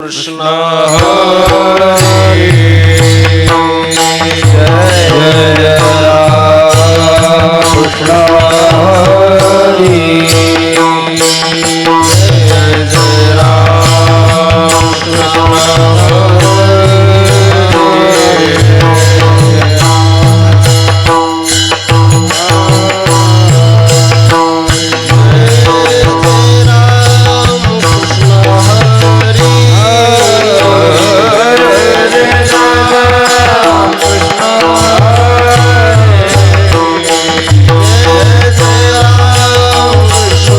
कृष्ण हरे जय जय राम कृष्ण हरे जय जय राम कृष्ण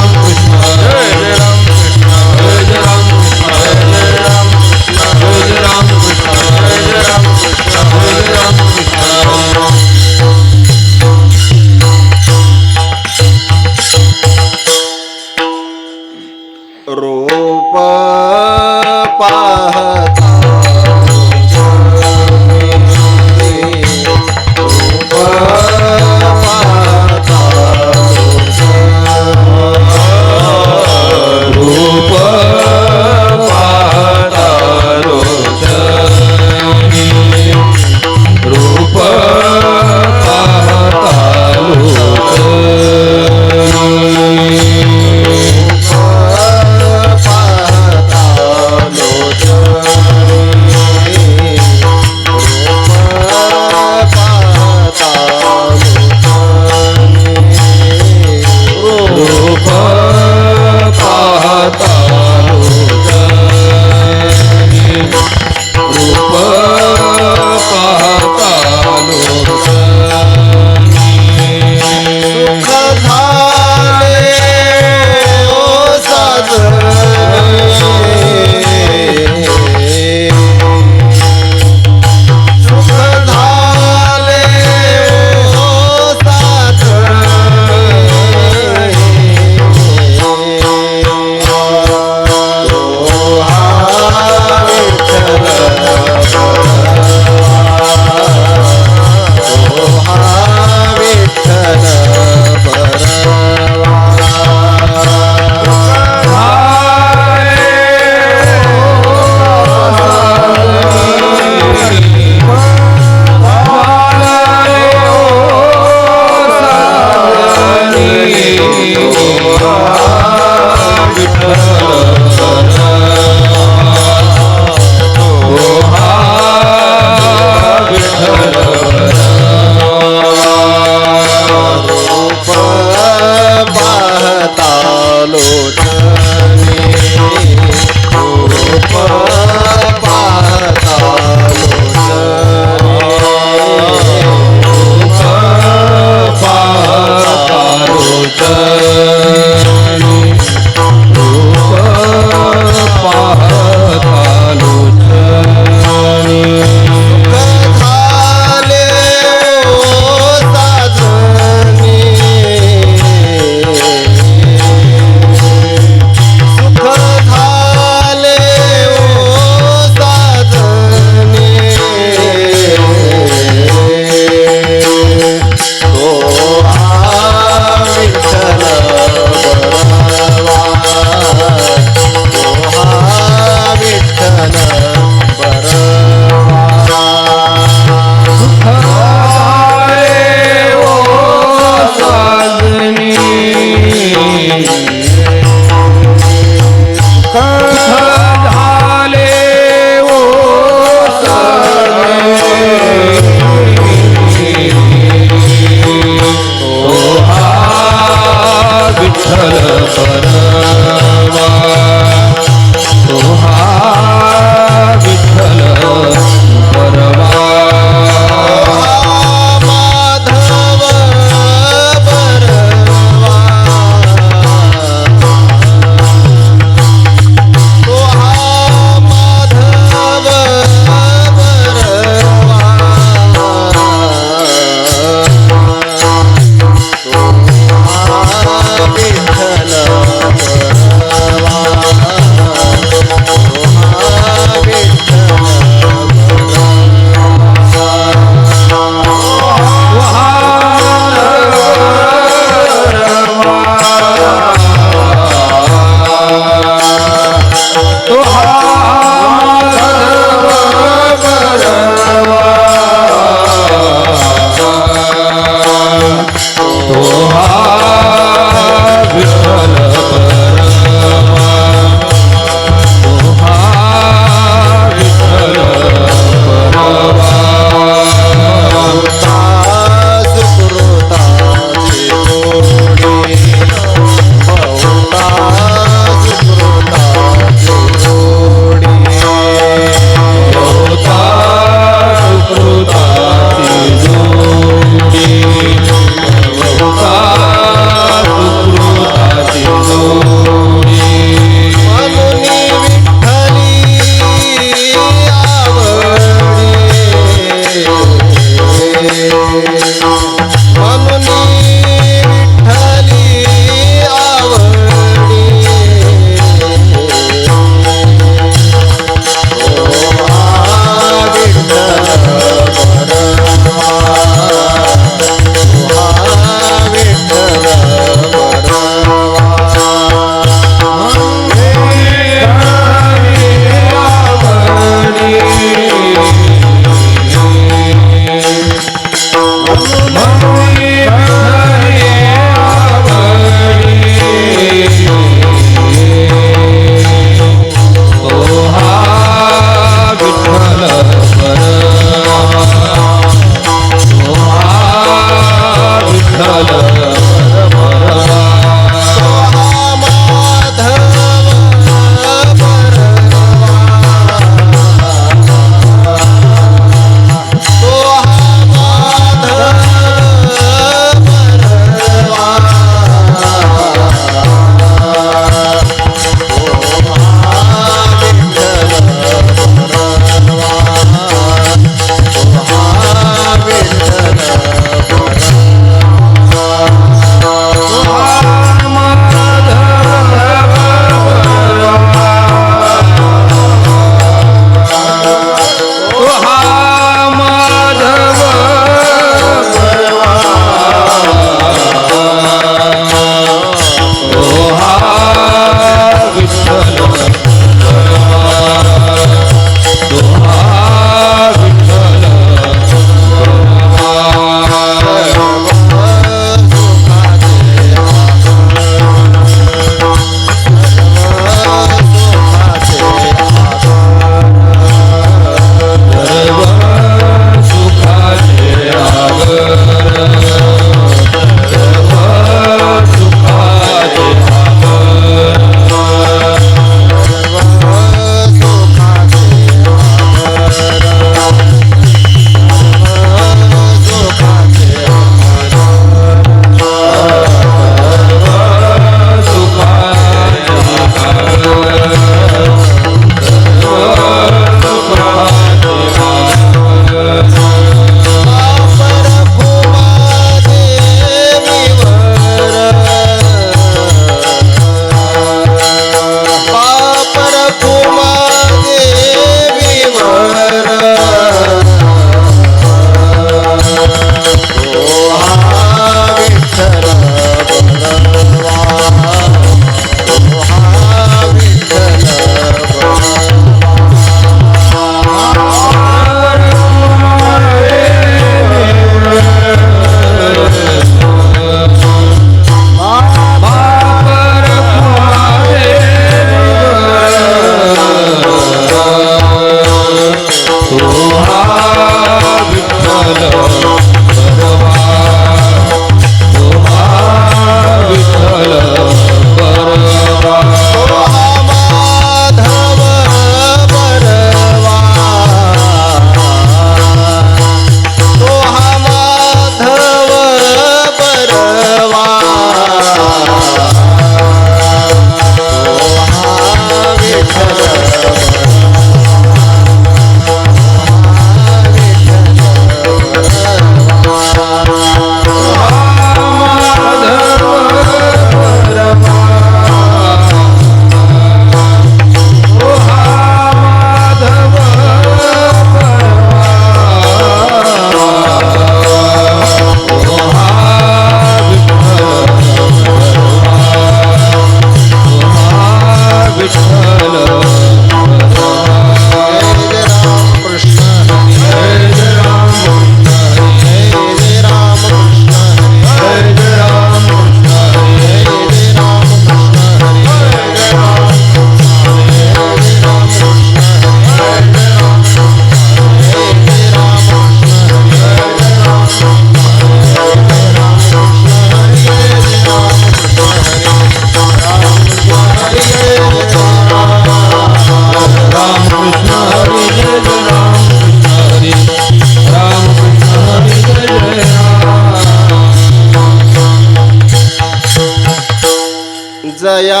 जया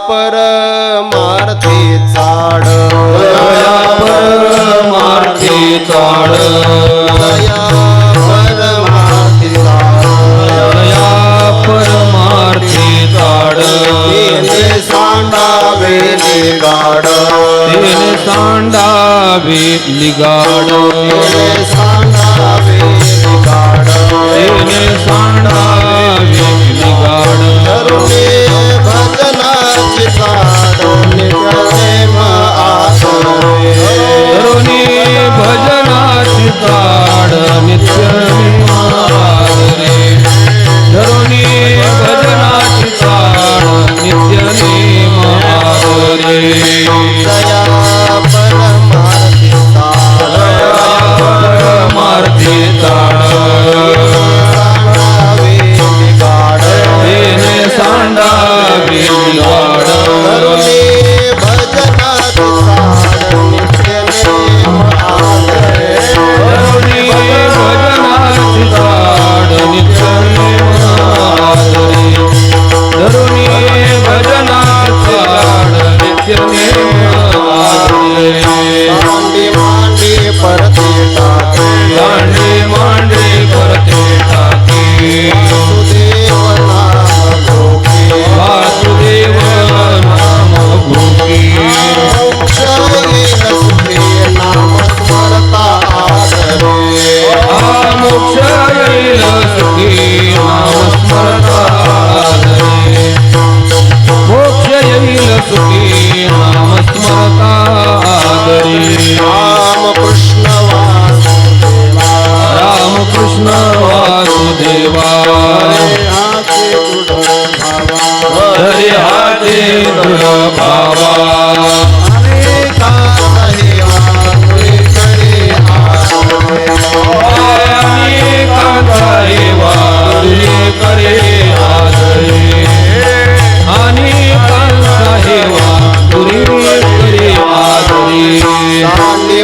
परमार्थी चाड जया परमार्थी चाड जया परमार्थी चाड जया परमार्थी चाड तेने सांडावे लिगाड तेने सांडावे लिगाड तेने सांडावे लिगाड तेने सांडावे लिगाड तरुणे भजनाची चाड नित्यनेम आसरे तरुणी भजनाची चाड नित्यनेम आदरे तरुणी भजनाची चाड नित्यनेम आदरे जया परमार्थी चाड परमार्थी चाड सांडावे लिगाड तेने सांडावे लिगाड तरुणे भजनाची चाड नित्यनेम आसरे तरुणी भजनाची चाड नित्यनेम आदरे तरुणी भजनाची चाड नित्यनेम आदरे मांडी मांडी परती टाके दांडी मांडी परते टाकी वासुदेव नाम लोके वासुदेव नाम भूकी मोक्ष येईल सुखे नाम स्मरता आदरे मोक्ष येईल सुखी नाम स्मरता आदरे मोक्ष येईल सुखी नाम स्मरता आदरे राम कृष्ण वासुदेवा राम कृष्ण वासुदेवा हाचे दृढ भावा हरी हाते दृढ भावा अनेका देवा तुझे करे आसरे अनेकांचा हेवा तुझे करे आदरे अनेकांचा हेवा तुझे करे आदरे दांडी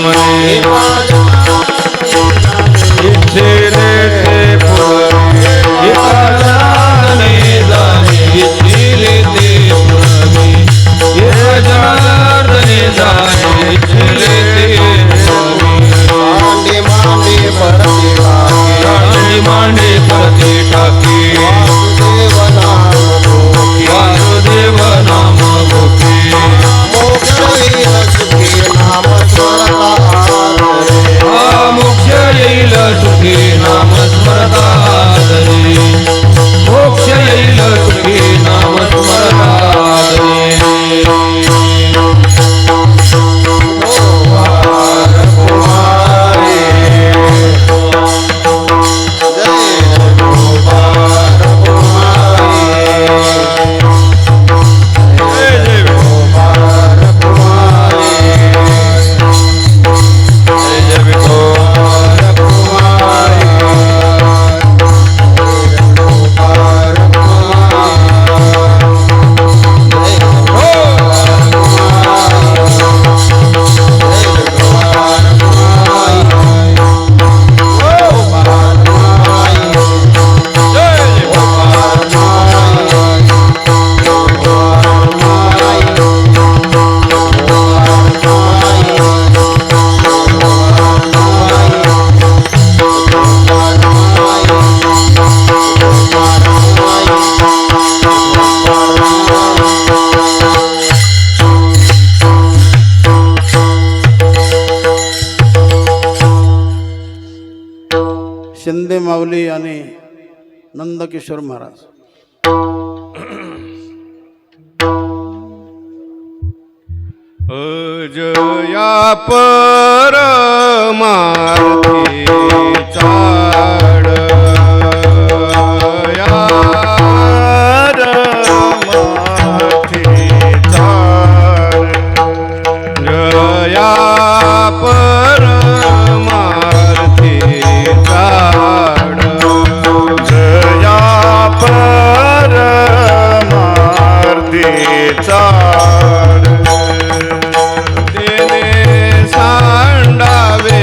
मने इच्छिले ते पुरवी एका जनार्दने जाणे इच्छिले ते पुरवी एका जनार्दने जाणे इच्छिले ते पुरवी मांडे मांडे परते टाके दांडी मांडे परते टाके वासुदेव नाम गोपी मोक्ष येईल सुखी नाम स्मरता हरे मोक्ष येईल सुखी नाम स्मरणादरे शिंदे माऊली आणि नंदकिशोर महाराज. जया परमार्थी चाड या रमार्थी चाड जया परमार्थी चाड जया परमार्थी चाड तेने सांडावे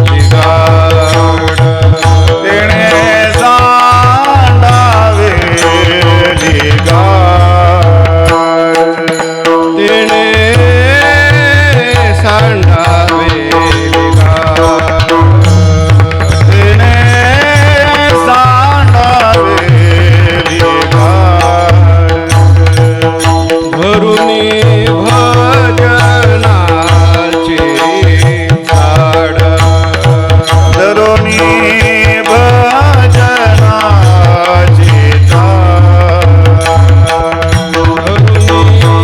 लिगाड तेने सांडावे लिगाड तेने सांडावे लिगाड तेने सांडावे लिगाड भरुनी भजनाचे झाड धरुनी भजनाचे झाड धरुनी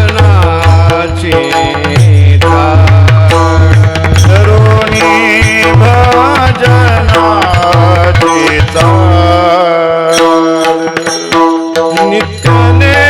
भजनाचे झाड धरुनी भजनाचे झाड नित्यने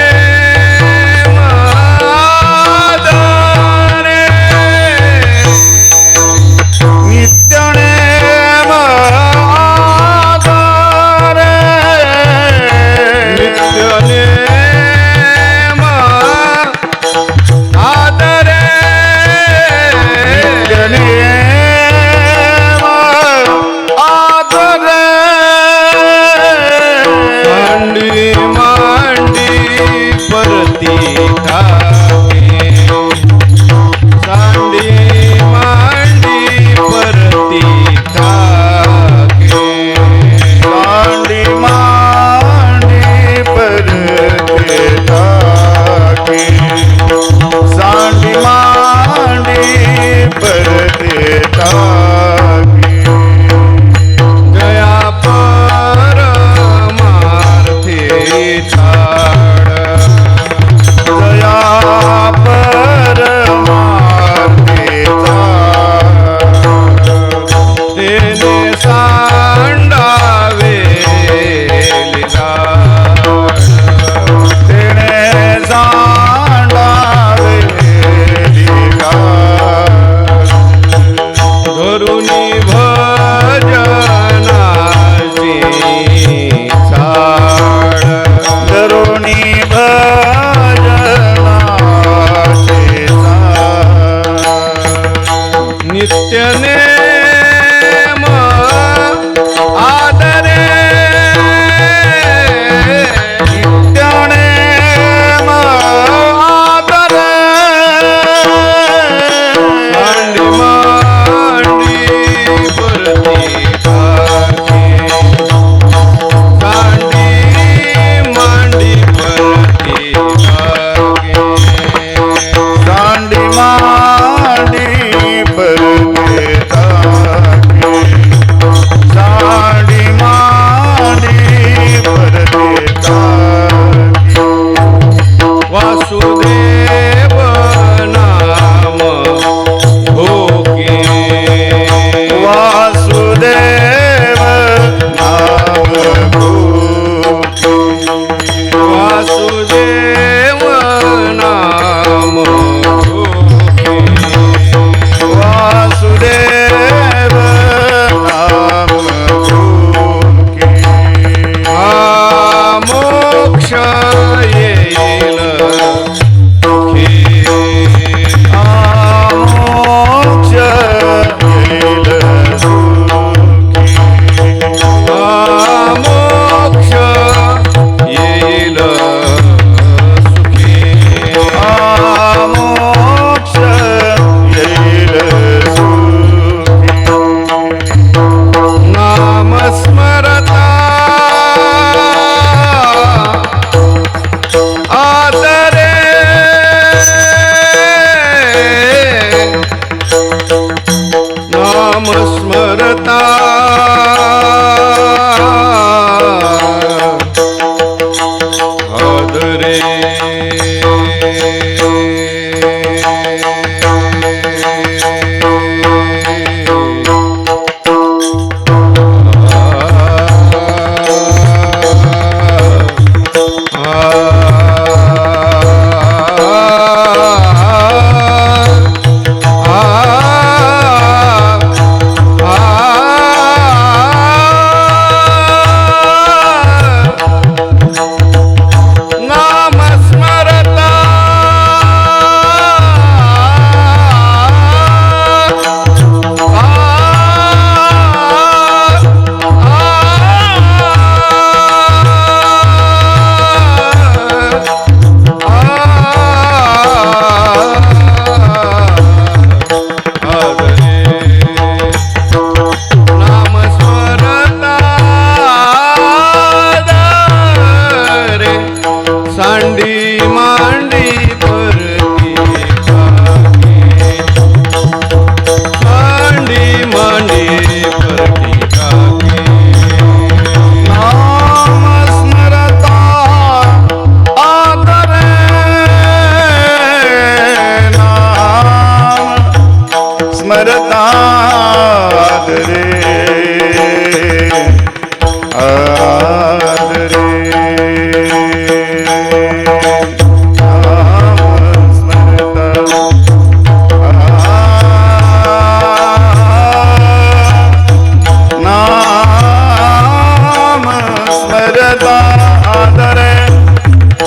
स्मरतादरे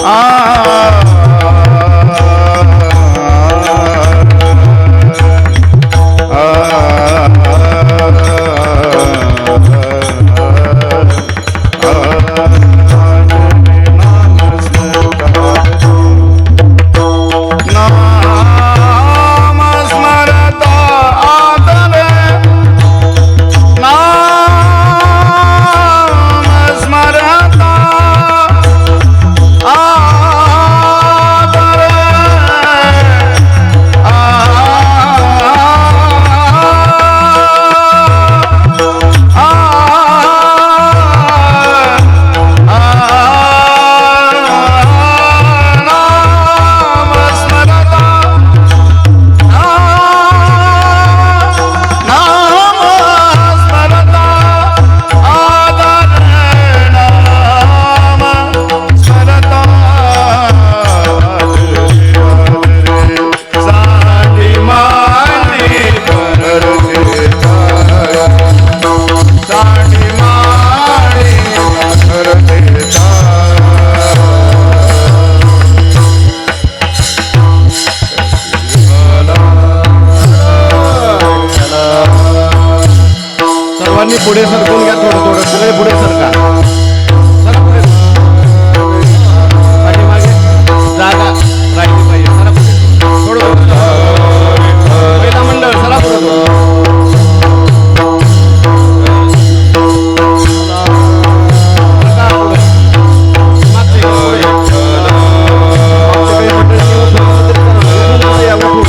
आदरे नाम स्मरता आदरे सर्वांनी पुढे सरकून घ्या, थोडं थोडं सगळे पुढे सरका. चला पुढे. पाठीमागे जागा राहिली पाहिजे. चला पुढे थोडं पहिला मंडळ चला पुढे थोडं. सरका पुढे. मागचे पुढे. मागचे काही मंडळी येऊन या, उठून.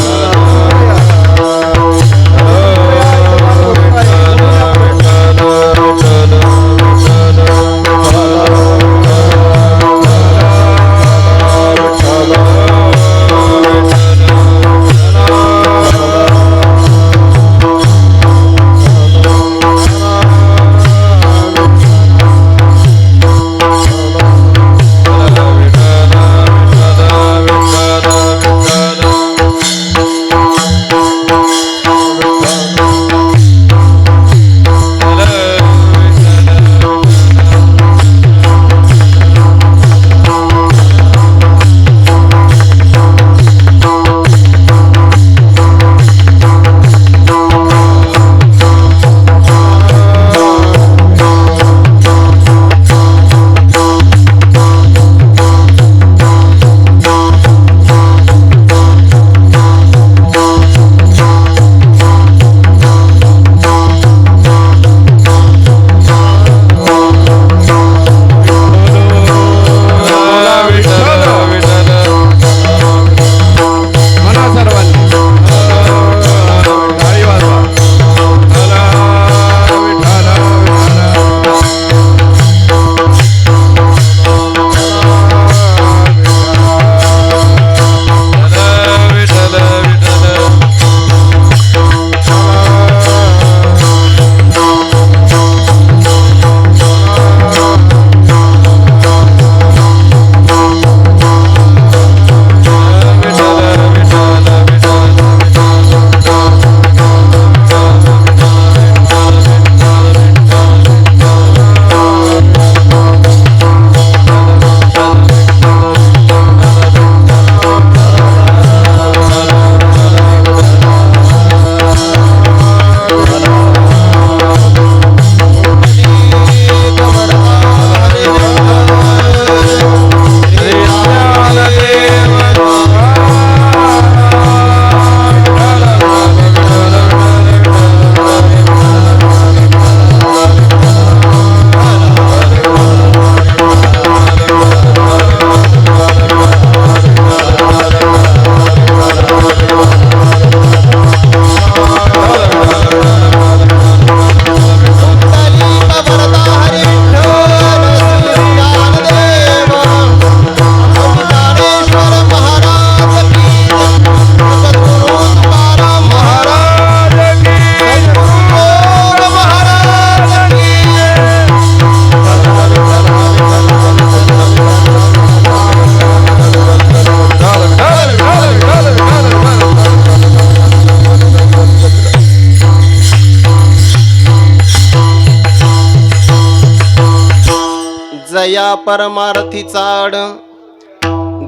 जया परमार्थी चाड,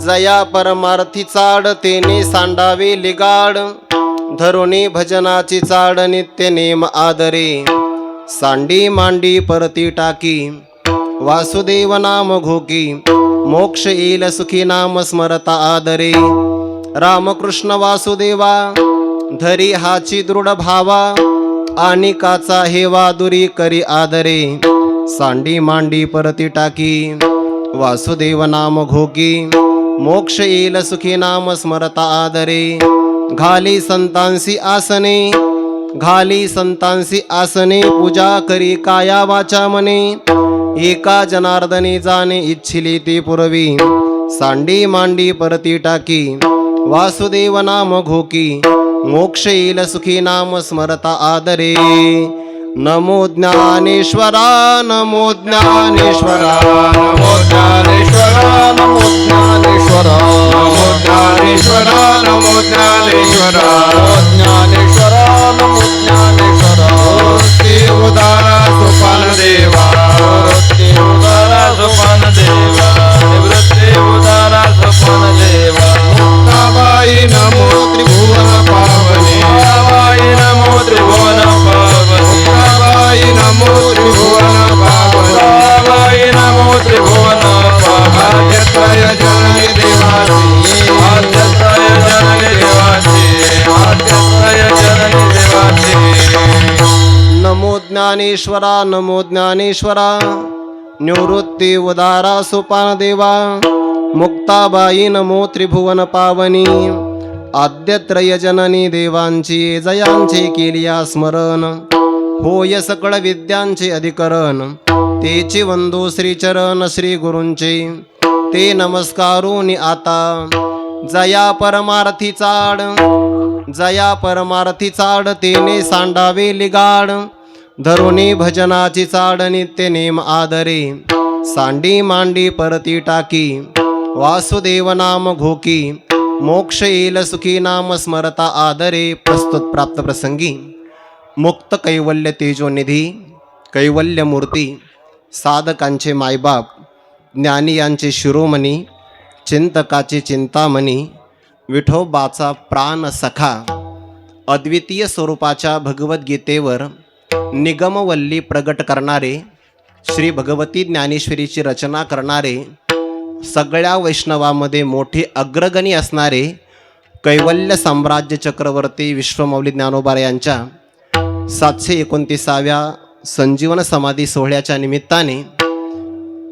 जया परमार्थी चाड, तेने सांडावे लिगाड, धरुणी भजनाची चाड, नित्य नेम आदरे, सांडी मांडी परती टाकी, वासुदेव नाम घोकी, मोक्ष येईल सुखी नाम स्मरता आदरे, रामकृष्ण वासुदेवा, धरी हाची दृढ भावा, आणि काचा हेवा दुरी करी आदरे, सांडी मांडी परती टाकी, वासुदेव नाम घोकी, मोक्ष येईल सुखी नाम स्मरता आदरे, घाली संतांसी आसने, घाली संतांसी आसने, पूजा करी काया वाचा मने, एका जनार्दनी जाणे इच्छिली ती पुरवी, सांडी मांडी परती टाकी, वासुदेव नाम घोकी, मोक्ष येईल सुखी नाम स्मरता आदरे, नमो ज्ञानेश्वरा, नमो ज्ञानेश्वरा, नमो ज्ञानेश्वरा, नमो ज्ञानेश्वरा, नमो ज्ञानेश्वरा, नमो ज्ञानेश्वरा, ज्ञानेश्वरा, नमो ज्ञानेश्वरा, ते उदारा सोपान देवा, ते उदारा सोपान देवा, निवृत्ती उदारा सोपान देवा, मुक्ताबाई नमो त्रिभुवन पावनी, मुक्ताबाई नमो त्रिभुवन पावनी, मुक्ताबाई नमो त्रिभुवन पावनी, मुक्ताबाई नमो त्रिभुवन पावनी, आद्यत्रय जननी देवासी, आद्यत्रय जननी देवासी, आद्यत्रय जननी देवासी, नमो ज्ञानेश्वरा, नमो ज्ञानेश्वरा, निवृत्ती उदारा सोपान देवा, मुक्ताबाई नमो त्रिभुवन पावनी, आद्यत्रय जननी देवांची जयांचे केलिया स्मरण, होय सकळ विद्यांचे अधिकरण, तेची वंदो श्रीचरण श्री गुरूंचे, ते नमस्कारून आता, जया परमार्थी चाड, जया परमार्थी चाड, तेने सांडावे लिगाड, धरुणी भजनाची चाड, नित्य नेम आदरे, सांडी मांडी परती टाकी, वासुदेव नाम घोकी, मोक्ष येईल सुखी नाम स्मरता आदरे. प्रस्तुत प्राप्त प्रसंगी मुक्त कैवल्य तेजोनिधी, कैवल्य मूर्ती, साधकांचे मायबाप, ज्ञानी यांचे शिरोमणी, चिंतकाचे चिंतामणी, विठोबाचा प्राण सखा, अद्वितीय स्वरूपाच्या भगवद्गीतेवर निगमवल्ली प्रगट करणारे, श्री भगवती ज्ञानेश्वरीची रचना करणारे, सगळ्या वैष्णवामध्ये मोठे अग्रगणी असणारे कैवल्य साम्राज्य चक्रवर्ती विश्वमौली ज्ञानोबा यांच्या 729व्या संजीवन समाधी सोहळ्याच्या निमित्ताने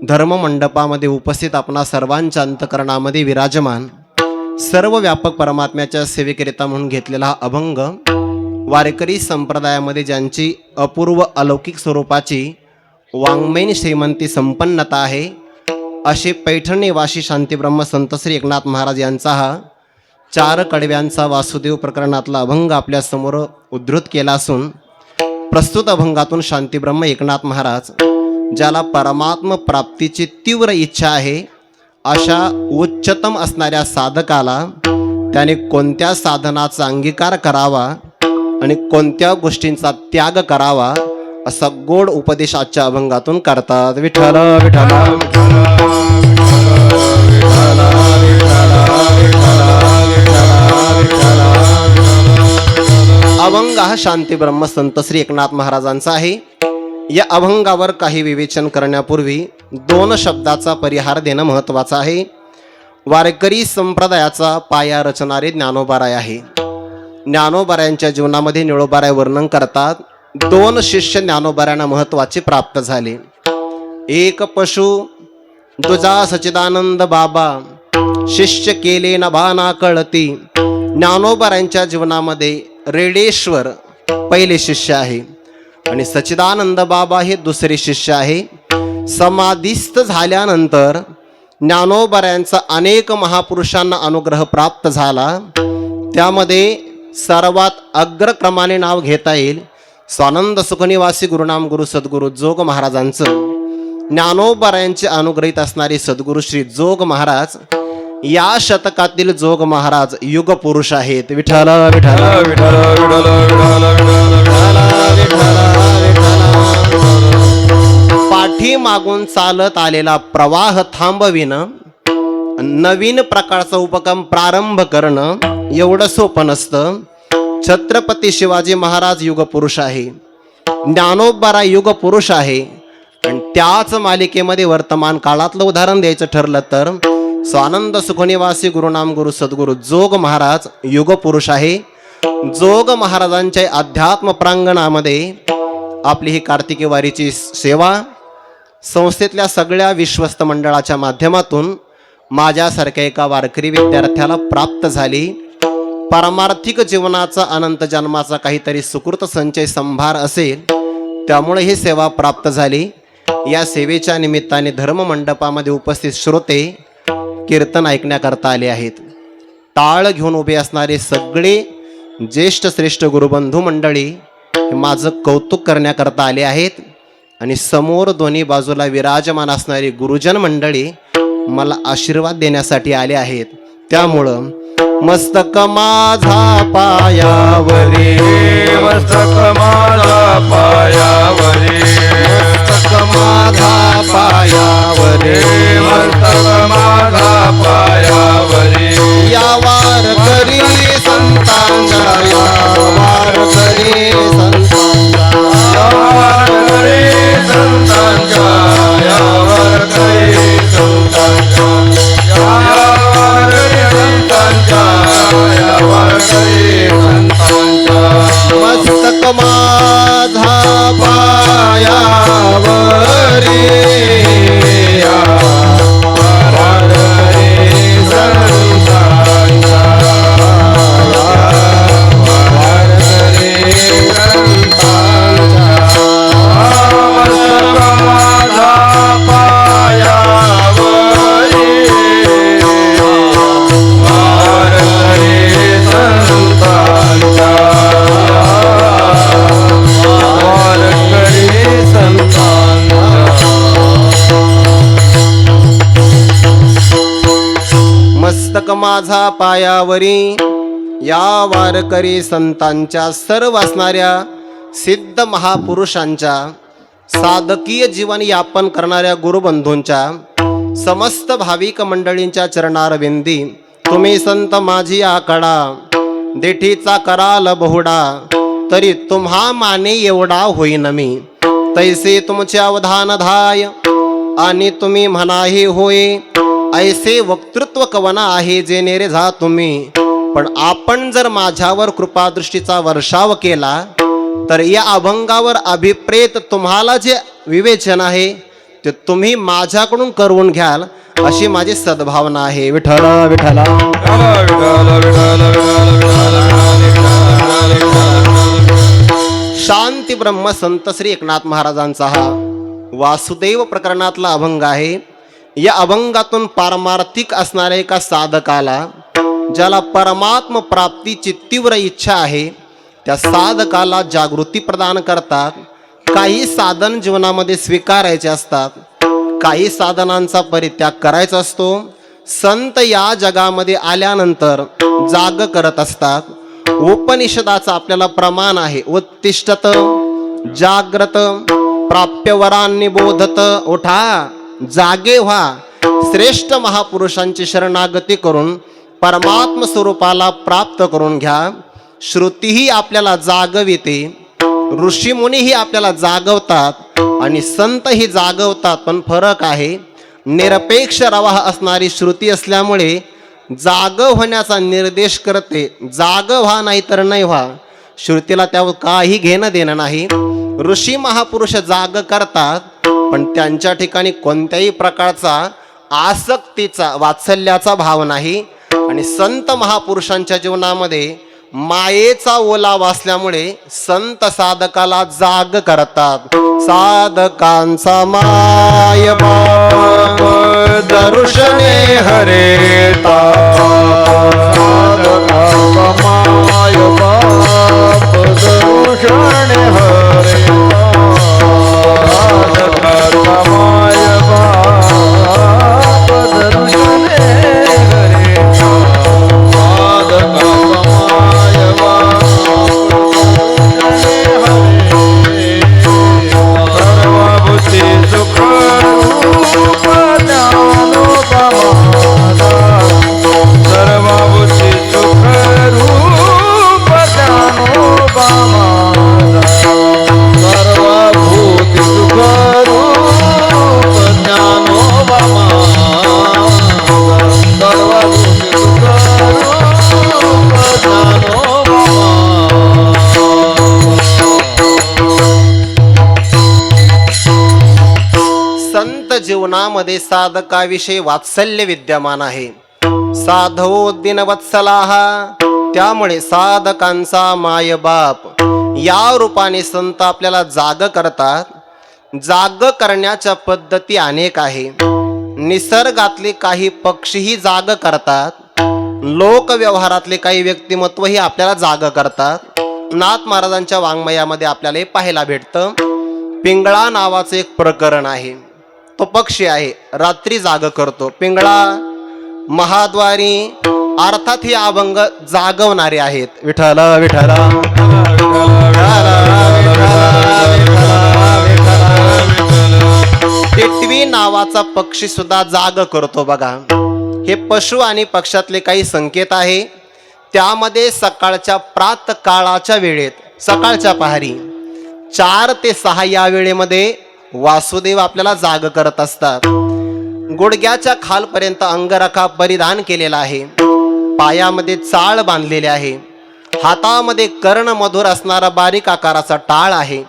धर्ममंडपामध्ये उपस्थित आपणा सर्वांच्या अंतकरणामध्ये विराजमान सर्व व्यापक परमात्म्याच्या सेवेकरिता म्हणून घेतलेला हा अभंग, वारकरी संप्रदायामध्ये ज्यांची अपूर्व अलौकिक स्वरूपाची वाङ्मयीन श्रीमंती संपन्नता आहे, असे पैठण निवासी शांतीब्रह्म संत श्री एकनाथ महाराज यांचा हा 4 कडव्यांचा वासुदेव प्रकरणातला अभंग आपल्यासमोर उद्धृत केला असून, प्रस्तुत अभंगातून शांतीब्रह्म एकनाथ महाराज ज्याला परमात्म प्राप्तीची तीव्र इच्छा आहे, अशा उच्चतम असणाऱ्या साधकाला त्याने कोणत्या साधनाचा अंगीकार करावा आणि कोणत्या गोष्टींचा त्याग करावा असा गोड उपदेश आजच्या अभंगातून करतात. विठ्ठल विठ्ठल अभंग हा शांतीब्रह्म संत श्री एकनाथ महाराजांचा आहे. या अभंगावर काही विवेचन करण्यापूर्वी 2 शब्दाचा परिहार देणं महत्त्वाचं आहे. वारकरी संप्रदायाचा पाया रचणारे ज्ञानोबाराय आहे. ज्ञानोबारायांच्या जीवनामध्ये निळोबाराय वर्णन करतात. 2 शिष्य ज्ञानोबारायांना महत्त्वाचे प्राप्त झाले. एक पशु दुजा सच्चिदानंद बाबा, शिष्य केले नभाना कळती. ज्ञानोबारायांच्या जीवनामध्ये रेडेश्वर पहिले शिष्य आहे आणि सच्चिदानंद बाबा हे दुसरे शिष्य आहे. समाधिस्थ झाल्यानंतर ज्ञानोबारायांचा अनेक महापुरुषांना अनुग्रह प्राप्त झाला. त्यामध्ये सर्वात अग्रक्रमाने नाव घेता येईल स्वानंद सुखनिवासी गुरुनाम गुरु सद्गुरु जोग महाराजांचं. ज्ञानोबारायांचे अनुग्रहित असणारे सद्गुरु श्री जोग महाराज या शतकातील जोग महाराज युग पुरुष आहेत. विठ्ठल विठ्ठल विठ्ठल विठ्ठल विठ्ठल विठ्ठल. पाठी पाठीमागून चालत आलेला प्रवाह थांबविणं, नवीन प्रकारचा उपक्रम प्रारंभ करणं एवढं सोपं नसतं. छत्रपती शिवाजी महाराज युगपुरुष आहे, ज्ञानोबा युगपुरुष आहे. आणि त्याच मालिकेमध्ये वर्तमान काळातलं उदाहरण द्यायचं ठरलं तर स्वानंद सुखनिवासी गुरुनाम गुरु सद्गुरु जोग महाराज युगपुरुष आहे. जोग महाराजांच्या अध्यात्म प्रांगणामध्ये आपली ही कार्तिकी वारीची सेवा संस्थेतल्या सगळ्या विश्वस्त मंडळाच्या माध्यमातून माझ्यासारख्या एका वारकरी विद्यार्थ्याला प्राप्त झाली. पारमार्थिक जीवनाचा अनंत जन्माचा काहीतरी सुकृत संचय संभार असेल, त्यामुळे ही सेवा प्राप्त झाली. या सेवेच्या निमित्ताने धर्ममंडपामध्ये उपस्थित श्रोते कीर्तन ऐकण्याकरता आले आहेत. टाळ घेऊन उभे असणारे सगळे ज्येष्ठ श्रेष्ठ गुरुबंधू मंडळी हे माझं कौतुक करण्याकरता आले आहेत. आणि समोर दोन्ही बाजूला विराजमान असणारी गुरुजन मंडळी मला आशीर्वाद देण्यासाठी आले आहेत. त्यामुळं मस्तक माझा पायावरी, मस्तक माझा पायावरी, मस्तक माझा पायावरी, मस्तक माझा पायावरी. या वारकरी संतांच्या, या वारकरी संतांच्या, वारकरी संतांच्या, या वारकरी संतांच्या, या वारकरी संतांच्या, या वारकरी संतांच्या. मस्तक माझा पायावरी, या वारकरी संतांच्या, वारकरी संतांच्या. मस्तक माझा पायावरी, वारकरी संतांच्या, वारकरी संतांच्या. मस्तक माझा पायावरी या वारकरी संतांच्या, सर्व असणाऱ्या सिद्ध महापुरुषांच्या, साधकीय जीवन यापन करणाऱ्या गुरुबंधूंच्या, समस्त भाविक मंडळींच्या चरणारविंदी तुम्ही संत माझी आकडा, देठीचा कराल बहुडा, तरी तुम्हा माने एवढा होईन मी. तैसे तुमचे अवधान धाय आणि तुम्ही म्हणाही होय, ऐसे वक्तृत्व कवना आहे जे नेरे जा तुम्ही. पण आपण जर माझ्यावर कृपादृष्टीचा वर्षाव केला तर या अभंगावर अभिप्रेत तुम्हाला जे विवेचन आहे ते तुम्ही माझ्याकडून करून घ्याल अशी माझी सद्भावना आहे. विठ्ठल विठ्ठला. शांती ब्रह्म संत श्री एकनाथ महाराजांचा हा वासुदेव प्रकरणातला अभंग आहे. या अभंगातून पारमार्थिक असणाऱ्या एका साधकाला, ज्याला परमात्म प्राप्तीची तीव्र इच्छा आहे, त्या साधकाला जागृती प्रदान करतात. काही साधन जीवनामध्ये स्वीकारायचे असतात, काही साधनांचा परित्याग करायचा असतो. संत या जगामध्ये आल्यानंतर जाग करत असतात. उपनिषदाचं आपल्याला प्रमाण आहे, उत्तिष्ठत जाग्रत प्राप्यवरांनी बोधत. उठा, जागे व्हा, श्रेष्ठ महापुरुषांची शरणागती करून परमात्म स्वरूपाला प्राप्त करून घ्या. श्रुतीही आपल्याला जागविते, ऋषीमुनीही आपल्याला जागवतात आणि संतही जागवतात. पण फरक आहे, निरपेक्ष रवाह असणारी श्रुती असल्यामुळे जाग होण्याचा निर्देश करते. जाग व्हा नाही तर नाही व्हा, श्रुतीला त्यावर काही घेणं देणं नाही. ऋषी महापुरुष जाग करतात, पण त्यांच्या ठिकाणी कोणत्याही प्रकारचा आसक्तीचा, वात्सल्याचा भाव नाही. आणि संत महापुरुषांच्या जीवनामध्ये मायेचा ओलावा असल्यामुळे संत साधकाला जाग करतात. साधकांचा माय बाप दर्शने हरे साधकांचा माय बाप दर्शने हरे, साधकांचा माय बाप दर्शने हरे, साधकांचा माय बाप दर्शने हरे. सर्वभूते सुख जीवनामध्ये साधकाविषयी वात्सल्य विद्यमान आहे. साधवो दिनवत्सलाह, त्यामुळे साधकांचा मायबाप या रूपाने संत आपल्याला जाग करतात. जाग करण्याच्या पद्धती अनेक आहे. निसर्गातले काही पक्षीही जाग करतात. लोकव्यवहारातले काही व्यक्तिमत्वही आपल्याला जाग करतात. नाथ महाराजांच्या वाङ्मयामध्ये आपल्याला हे पाहायला भेटतं. पिंगळा नावाचं एक प्रकरण आहे. तो पक्षी आहे, रात्री जाग करतो. पिंगळा महाद्वारी, अर्थात हे अभंग जागवणारे आहेत. विठ्ठल विठ्ठल टिटवी नावाचा पक्षी सुद्धा जाग करतो बघा. हे पशु आणि पक्षातले काही संकेत आहे. त्यामध्ये सकाळच्या प्रातकाळाच्या वेळेत, सकाळच्या पहारी 4 ते 6 या वेळेमध्ये वासुदेव आपल्याला जाग करत असतात. गुडघ्याच्या खालपर्यंत अंगरखा परिधान केलेला आहे. पायामध्ये चाळ बांधलेले आहे. हातामध्ये कर्णमधुर असणारा बारीक आकाराचा टाळ आहे.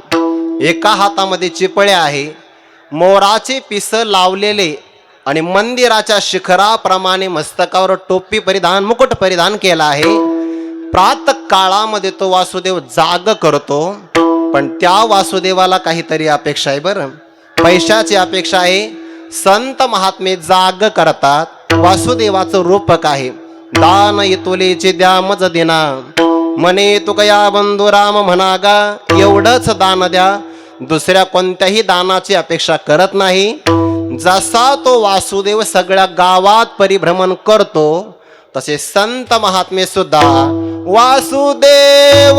एका हातामध्ये चिपळ्या आहे. मोराचे पिस लावलेले आणि मंदिराच्या शिखराप्रमाणे मस्तकावर टोपी परिधान, मुकुट परिधान केला आहे. प्रातःकाळामध्ये तो वासुदेव जाग करतो. पण त्या वासुदेवाला काहीतरी अपेक्षा आहे बरं. पैशाची अपेक्षा आहे. संत महात्मे जाग करतात. वासुदेवाचं रूपक आहे. दान इतुलेचे द्या मज दिना, म्हणे तुकया बंधू राम म्हणागा. एवढंच दान द्या, दुसऱ्या कोणत्याही दानाची अपेक्षा करत नाही. जसा तो वासुदेव सगळ्या गावात परिभ्रमण करतो, तसे संत महात्मे सुद्धा वासुदेव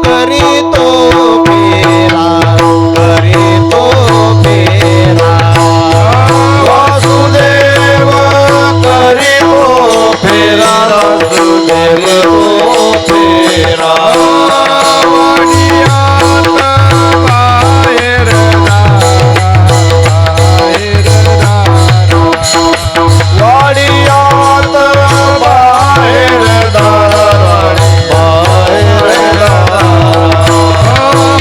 करीतो फेरा, करीतो फेरा. वासुदेव करीतो फेरा, वासुदेव फेरा. वाडियात बाहेर दारात, बाहेर दारात.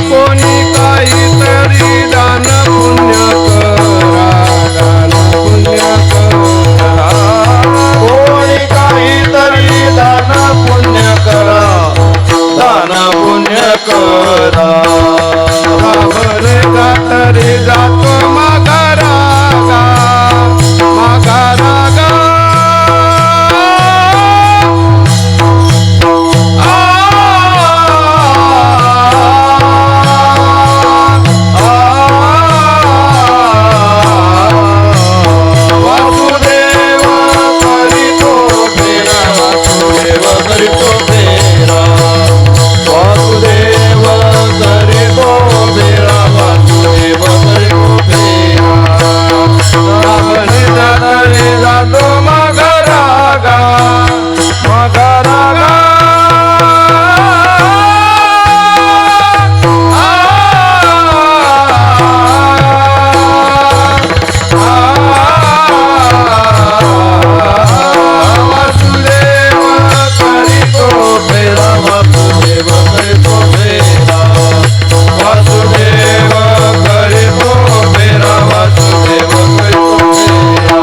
कोणी काहीतरी दान पुण्य करा, दान पुण्य करा. कोणी काहीतरी दान पुण्य करा, दान पुण्य करा. रावरे गातरे जातो माघारा गा, माघारा गा. वासुदेव करीतो फेरा, वासुदेव करीतो फेरा. वासुदेव करीतो फेरा, वासुदेव करीतो फेरा. रावरे गातरे जातो माघारा गा, माघारा गा. वासुदेव करीतो फेरा, वासुदेव करीतो फेरा. वासुदेव करीतो फेरा, वासुदेव करीतो फेरा.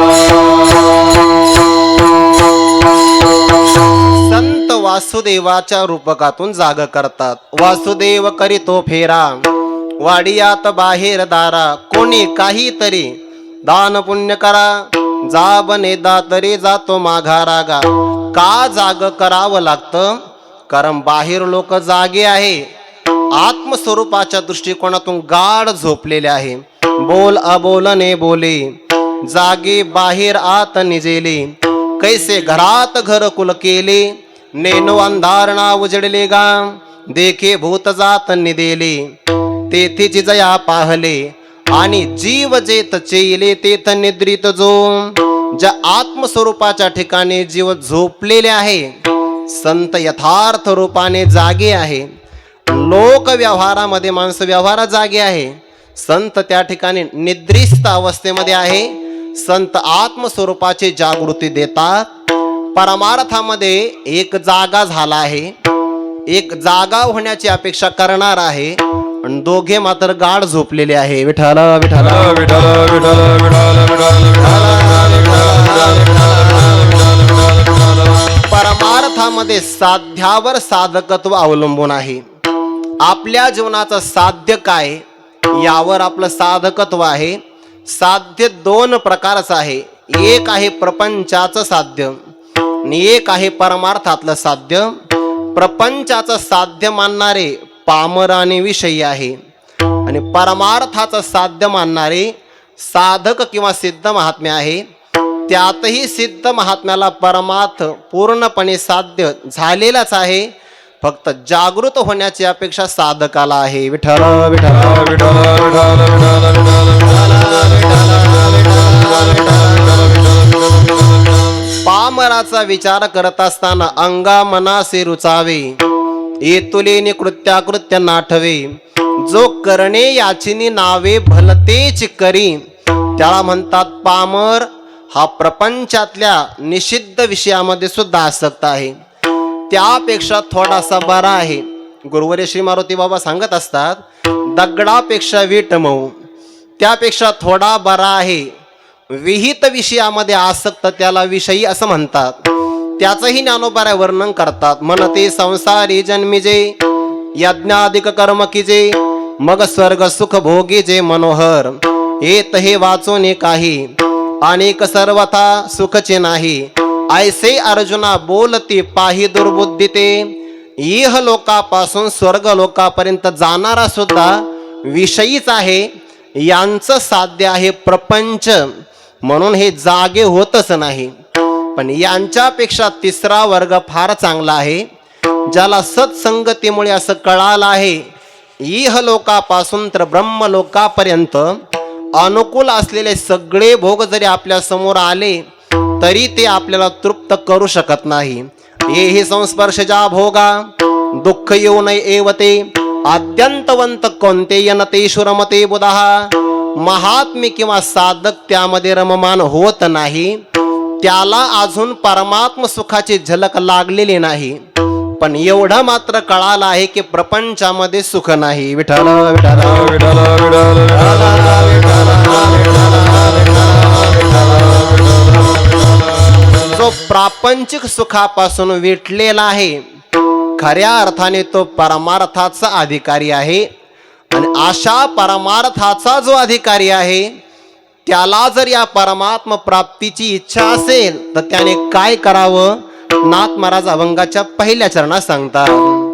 संत वासुदेवाच्या रूपकातून जाग करतात. वासुदेव करीतो फेरा, वाडियात बाहेर दारा. कोणी काहीतरी दान पुण्य करा, जा बने दातरी जातो माघारा गा. का जाग करावं लागतं? कारण बाहेर लोक जागे आहे, आत्मस्वरूपाच्या दृष्टिकोनातून गाढ झोपलेले आहे. बोल अबोलने बोले, जागे बाहेर आत निजेले. कैसे घरात घर कुल केले, नेनो अंधारणा उजडले गा. देखे भूत जात निदेले, तेथेची जया पाहले. आणि जीव जेत चेले तेथ निद्रित जो. ज्या आत्मस्वरूपाच्या ठिकाणी जीव झोपलेले आहे, संत यथार्थ रूपाने जागे आहे. लोक व्यवहारामध्ये माणसं व्यवहारात जागे आहे, संत त्या ठिकाणी निद्रिस्त अवस्थेमध्ये आहे. संत आत्मस्वरूपाची जागृती देतात. परमार्थामध्ये एक जागा झाला आहे, एक जागा होण्याची अपेक्षा करणार आहे. आणि दोघे मात्र गाढ झोपलेले आहे. विठ्ठल विठ्ठल विठ्ठल विठ्ठल परमार्थामध्ये साध्यावर साधकत्व अवलंबून आहे. आपल्या जीवनाचं साध्य काय यावर आपलं साधकत्व आहे. साध्य दोन प्रकारचं आहे. एक आहे प्रपंचाचं साध्य आणि एक आहे परमार्थातलं साध्य. प्रपंचाचं साध्य मानणारे पामर आणि विषयी आहे आणि परमार्थाचं साध्य मानणारे साधक किंवा सिद्ध महात्म्य आहे. त्यातही सिद्ध महात्म्याला परमार्थ पूर्णपणे साध्य झालेलाच आहे. फक्त जागृत होण्याची अपेक्षा साधकाला आहे. विठ्ठल विठ्ठल पामराचा विचार करत असताना अंगा मनासे रुचावे, येतुलेनी कृत्याकृत्य नाठवे. जो करणे याचिनी नावे भलतेच करी, त्याला म्हणतात पामर. हा प्रपंचातल्या निषिद्ध विषयामध्ये सुद्धा आसक्त आहे. त्यापेक्षा थोडासा बरा आहे. गुरुवर्य श्री मारुती बाबा सांगत असतात, दगडापेक्षा वीट मऊ. त्यापेक्षा थोडा बरा आहे. विहित विषयामध्ये आसक्त त्याला विषयी असं म्हणतात. त्याचंही ज्ञानोबाऱ्या वर्णन करतात. म्हणते संसारी जन्मिजे, यज्ञाधिक कर्म कीजे, मग स्वर्ग सुख भोगीजे मनोहर. येत हे वाचोने काही, अनेक सर्वथा सुखचे नाही. ऐसे अर्जुना बोलती पाही दुर्बुद्धी ते. इह लोकापासून स्वर्ग लोकापर्यंत जाणारा सुद्धा विषयीच आहे. यांचं साध्य आहे प्रपंच, म्हणून हे जागे होतच नाही. पण यांच्यापेक्षा तिसरा वर्ग फार चांगला आहे. ज्याला सत्संगतीमुळे असं कळालं आहे, इह लोकापासून तर ब्रह्मलोकापर्यंत अनुकूल असलेले सगळे भोग जरी आपल्या समोर आले तरी ते आपल्याला तृप्त करू शकत नाही. हे संस्पर्शजा भोगा दुःख येऊ नये एवते, आद्यंतवंत कोणते यनते शुरमते बुधा. महात्मी किंवा साधक त्यामध्ये रममान होत नाही. त्याला अजून परमात्म सुखाची झलक लागलेली नाही. पण एवढं मात्र कळालं आहे की प्रपंचामध्ये सुख नाही. विठ्ठल विठ्ठल जो प्रापंचिक सुखापासून विटलेला आहे, खऱ्या अर्थाने तो परमार्थाचा अधिकारी आहे. आणि अशा परमार्थाचा जो अधिकारी आहे, त्याला जर या परमात्म प्राप्तीची इच्छा असेल तर त्याने काय करावं, नाथ महाराज अभंगाच्या पहिल्या चरणात सांगतात.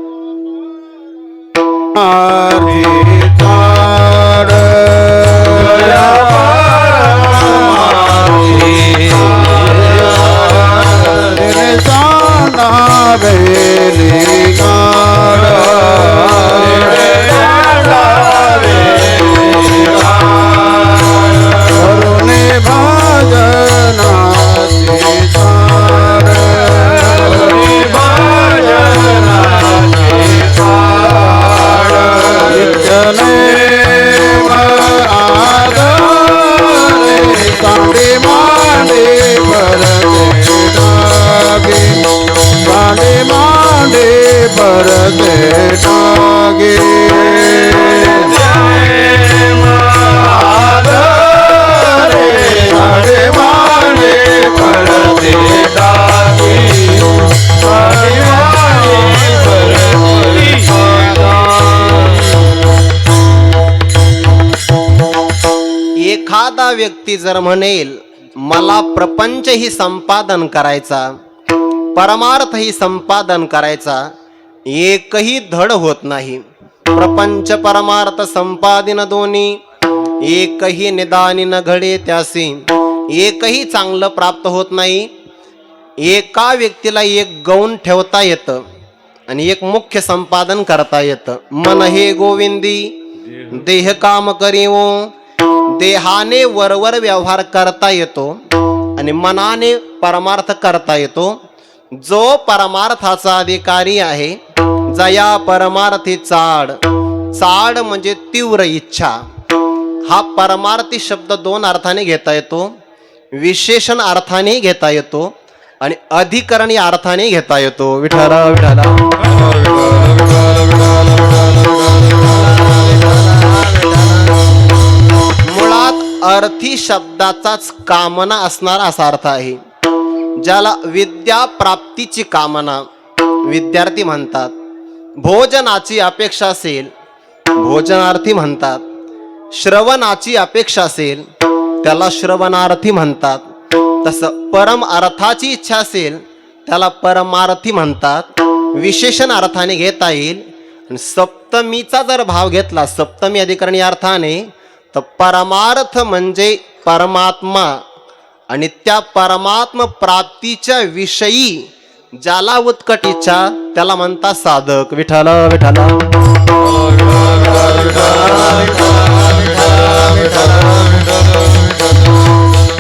एखादा व्यक्ती जर म्हणेल मला प्रपंच ही संपादन करायचा, परमार्थ ही संपादन करायचा, एकही धड होत नाही. प्रपंच परमार्थ संपादिन दोन्ही, एकही निदानी न घडे त्यासी. एकही चांगलं प्राप्त होत नाही. एका व्यक्तीला एक गौण ठेवता येतं आणि एक मुख्य संपादन करता येतं. मन हे गोविंदी देह काम करीवो. देहाने वरवर व्यवहार करता येतो आणि मनाने परमार्थ करता येतो. जो परमार्थाचा अधिकारी आहे, जया परमार्थी चाड. चाड म्हणजे तीव्र इच्छा. हा परमार्थी शब्द दोन अर्थाने घेता येतो. विशेषण अर्थाने घेता येतो आणि अधिकरणी अर्थाने घेता येतो. विठ्ठल विठ्ठल अर्थी शब्दाचाच कामना असणारा असा अर्थ आहे. ज्याला विद्या प्राप्तीची कामना विद्यार्थी म्हणतात, भोजनाची अपेक्षा असेल भोजनार्थी म्हणतात, श्रवणाची अपेक्षा असेल त्याला श्रवणार्थी म्हणतात. तसं परम अर्थाची इच्छा असेल त्याला परमार्थी म्हणतात. विशेषण अर्थाने घेता येईल. आणि सप्तमीचा जर भाव घेतला सप्तमी अधिकरणी अर्थाने तर परमार्थ म्हणजे परमात्मा आणि त्या परमात्मा प्राप्तीच्या विषयी ज्याला उत्कट इच्छा त्याला म्हणतात साधक. विठ्ठल विठ्ठल.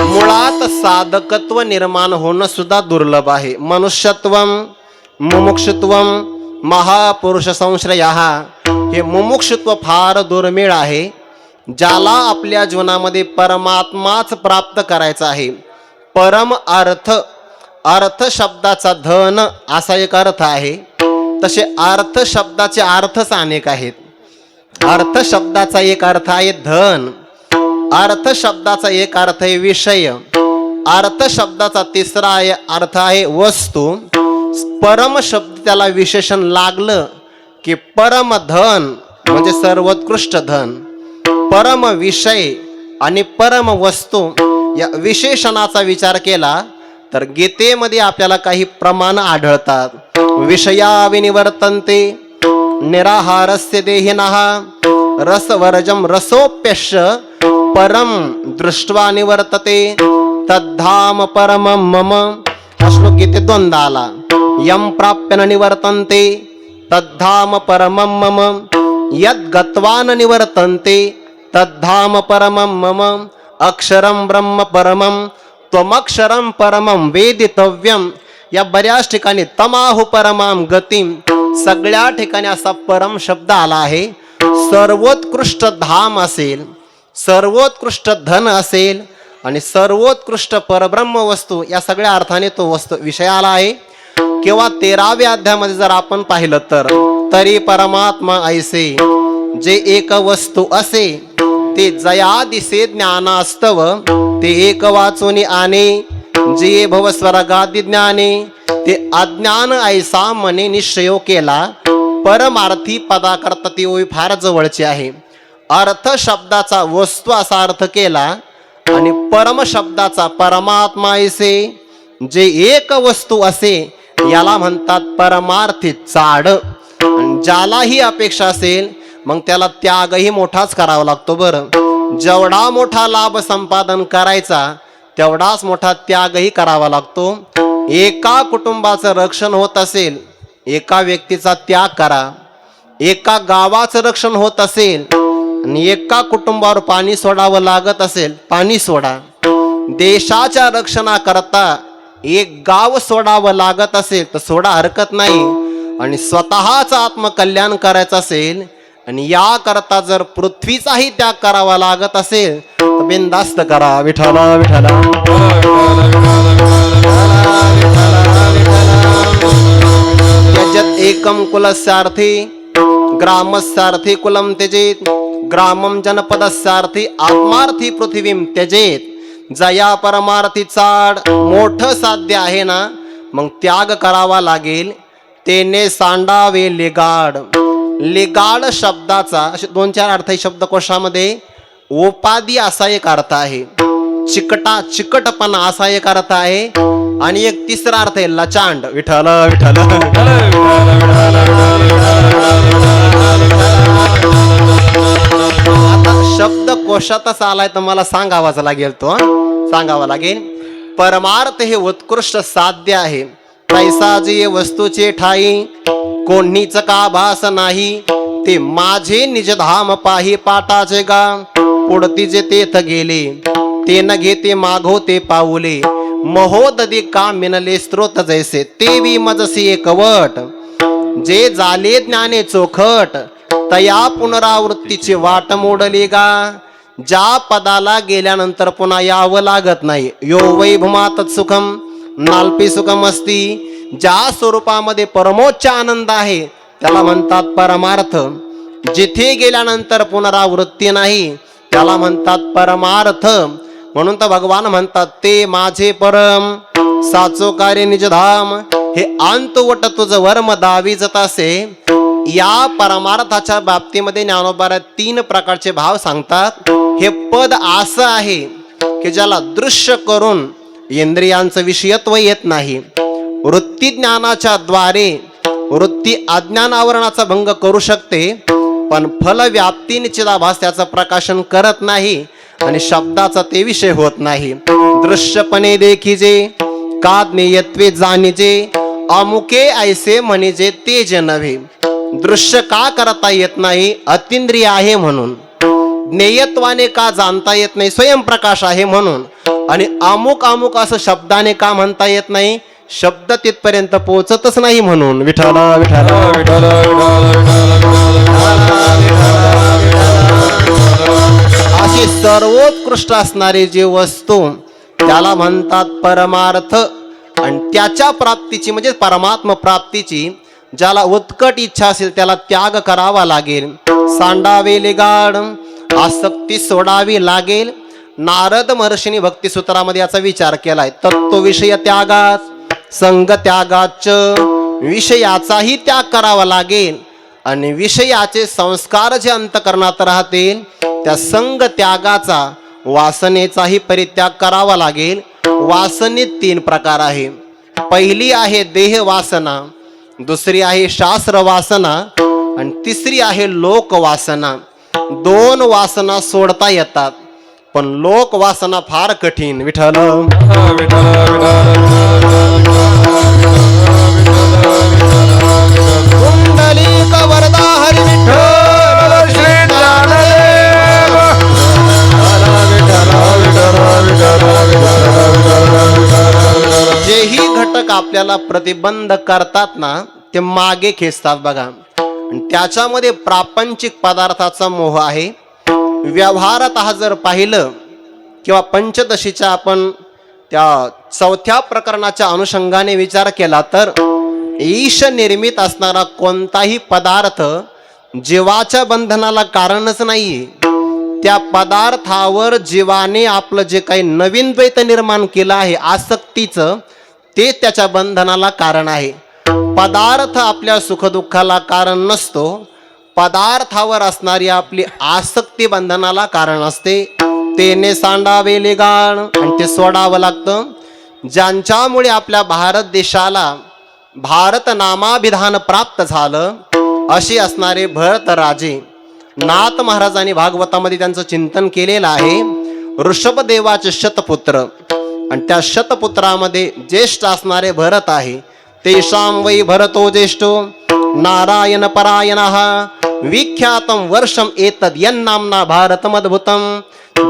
मुळात साधकत्व निर्माण होणं सुद्धा दुर्लभ आहे. मनुष्यत्वम मुमुक्षुत्वम महापुरुष संश्रय हे मुमुक्षुत्व फार दुर्मिळ आहे. ज्याला आपल्या जीवनामध्ये परमात्माच प्राप्त करायचा आहे. परम अर्थ, अर्थ शब्दाचा धन असा एक अर्थ आहे. तसे अर्थ शब्दाचे अर्थच अनेक आहेत. अर्थ शब्दाचा एक अर्थ आहे धन, अर्थ शब्दाचा एक अर्थ आहे विषय, अर्थ शब्दाचा तिसरा अर्थ आहे वस्तू. परम शब्द त्याला विशेषण लागलं की परम धन म्हणजे सर्वोत्कृष्ट धन, परम विषय आणि परम वस्तू या विशेषणाचा विचार केला तर गीतेमध्ये आपल्याला काही प्रमाण आढळतात. विषया विनिवर्तन्ते निराहारस्य देहिनः रसवर्जम रसोप्यश्य परम दृष्ट्वा निवर्तते तद्धाम परमं मम. हा श्लोक गीतेत दोनदा आला. यम प्राप्य न निवर्तन्ते तद्धाम परमं मम यद् गत्वा न निवर्तन्ते तद्धाम परमं मम. अक्षरं ब्रह्म परमं त्वमक्षरं परमं वेदितव्यम. या बऱ्याच ठिकाणी तमाहु परमाम गतिम, सगळ्या ठिकाणी असा परम शब्द आला आहे. सर्वोत्कृष्ट धाम असेल, सर्वोत्कृष्ट धन असेल आणि सर्वोत्कृष्ट परब्रह्म वस्तू या सगळ्या अर्थाने तो वस्तू विषय आला आहे. किंवा 13व्या अध्यायामध्ये जर आपण पाहिलं तर तरी परमात्मा ऐसे जे एक वस्तू असे ते जया दिसे ज्ञानास्तव ते एक वाचून आणे जे भवस्वर्गादी ज्ञाने ते अज्ञान ऐसा मने निश्चयो केला. परमार्थी पदाकरता ती ओवी फार जवळची आहे. अर्थ शब्दाचा वस्तू असा अर्थ केला आणि परम शब्दाचा परमात्मा ऐसे जे एक वस्तू असे याला म्हणतात परमार्थी चाड. ज्यालाही अपेक्षा असेल मग त्याला त्यागही मोठाच करावा लागतो. बरं, जेवढा मोठा लाभ संपादन करायचा तेवढाच मोठा त्यागही करावा लागतो. एका कुटुंबाचं रक्षण होत असेल एका व्यक्तीचा त्याग करा. एका गावाचं रक्षण होत असेल आणि एका कुटुंबावर पाणी सोडावं लागत असेल पाणी सोडा. देशाच्या रक्षणाकरता एक गाव सोडावं लागत असेल तर सोडा, हरकत नाही. आणि स्वतःच आत्मकल्याण करायचं असेल आणि याकरता जर पृथ्वीचाही त्याग करावा लागत असेल तर बिनधास्त करा. विठ्ठल विठ्ठल. त्यजत एकम कुलस्यार्थी ग्रामस्यार्थी कुलम त्यजेत ग्रामम जनपदस्यार्थी आत्मार्थी पृथ्वीम त्यजेत. जया परमार्थी चाड मोठं साध्य आहे ना मग त्याग करावा लागेल. तेने सांडावे लिगाड. लिगाड शब्दाचा 2-4 अर्थ आहे शब्दकोशामध्ये. उपाधी असा एक अर्थ आहे, चिकटपणा असा एक अर्थ आहे आणि एक तिसरा अर्थ आहे लचांड. विठ्ठल विठ्ठल. आता शब्दकोशातच आलाय तर मला सांगावाच लागेल, तो सांगावा लागेल. परमार्थ हे उत्कृष्ट साध्य आहे. पैसा जे वस्तूचे ठाई कोणीच का भास नाही. ते माझे निजधाम पाही पाटाचे गा. पुढती जे तेथ गेले ते न घेते मागवते पाऊले. महोदधी का मिनले स्त्रोत जैसे तेवी मजसी एकवट. जे झाले ज्ञाने चोखट तया पुनरावृत्तीची वाट मोडली गा. ज्या पदाला गेल्यानंतर पुन्हा यावं लागत नाही. यो वैभमात सुखम नाल्पी सुखम असती. ज्या स्वरूपामध्ये परमोच्च आनंद आहे त्याला म्हणतात परमार्थ. जिथे गेल्यानंतर पुनरावृत्ती नाही त्याला म्हणतात परमार्थ. म्हणून तर भगवान म्हणतात ते माझे परम साचो कार्य निजधाम. हे अंतवट तुझ वर्म दावीज तासे. या परमार्थाच्या बाबतीमध्ये ज्ञानोबा 3 प्रकारचे भाव सांगतात. हे पद असं आहे की ज्याला दृश्य करून इंद्रियांचं विषयत्व येत नाही. वृत्ती ज्ञानाच्या द्वारे वृत्ती अज्ञान आवरणाचा भंग करू शकते, पण फल व्याप्ती निश्चिताभास त्याचं प्रकाशन करत नाही आणि शब्दाचा ते विषय होत नाही. दृश्यपणे देखिजे का ज्ञेयत्वे जाणिजे अमुके ऐसे म्हणजे ते जे नव्हे. दृश्य का करता येत नाही? अतिंद्रिय आहे म्हणून. ज्ञेयत्वाने का जाणता येत नाही? स्वयंप्रकाश आहे म्हणून. आणि अमुक अमुक असं शब्दाने का म्हणता येत नाही? शब्द तिथपर्यंत पोहोचतच नाही म्हणून. विठ्ठला विठ्ठला विठ्ठल अशी सर्वोत्कृष्ट असणारी जी वस्तू त्याला म्हणतात परमार्थ. आणि त्याच्या प्राप्तीची म्हणजे परमात्म प्राप्तीची ज्याला उत्कट इच्छा असेल त्याला त्याग करावा लागेल. सांडावे लेगाड आसक्ती सोडावी लागेल. नारद महर्षींनी भक्तिसूत्रामध्ये याचा विचार केलाय. तत्वविषय त्यागात संग त्यागाच विषयाचाही त्याग करावा लागेल. आणि विषयाचे संस्कार जे अंतकरणात राहतील त्या संग त्यागाचा वासनेचाही परित्याग करावा लागेल. वासनेत 3 प्रकार आहे. पहिली आहे देह वासना, दुसरी आहे शास्त्र वासना आणि तिसरी आहे लोक वासना. 2 वासना सोडता येतात, पण लोक वासना फार कठीण. विठ्ठल कुंडलिक वरदा हरी विठ्ठल श्री ज्ञानदेव जेही घटक आपल्याला प्रतिबंध करतात ना ते मागे खेचतात बघा. आणि त्याच्यामध्ये प्रापंचिक पदार्थाचा मोह आहे. व्यवहारात जर पाहिलं किंवा पंचदशीच्या आपण त्या 4थ्या प्रकरणाच्या अनुषंगाने विचार केला तर ईश निर्मित असणारा कोणताही पदार्थ जीवाच्या बंधनाला कारणच नाहीये. त्या पदार्थावर जीवाने आपलं जे काही नवीन द्वैत निर्माण केलं आहे आसक्तीचं ते त्याच्या बंधनाला कारण आहे. पदार्थ आपल्या सुखदुःखाला कारण नसतो. पदार्थावर असणारी आपली आसक्ती बंधनाला कारण असते. तेने सांडावे लेगाण आणि ते सोडावं लागतं. ज्यांच्यामुळे आपल्या भारत देशाला भारत नामाभिधान प्राप्त झालं असे असणारे भरत राजे नाथ महाराजांनी भागवतामध्ये त्यांचं चिंतन केलेलं आहे. ऋषभदेवाचे शतपुत्र आणि त्या शतपुत्रामध्ये ज्येष्ठ असणारे भरत आहे. तेषां वै भरतो ज्येष्ठो नारायण परायणः विख्यातम वर्षम एतद यन्नाम्ना भारतमद्भुतम.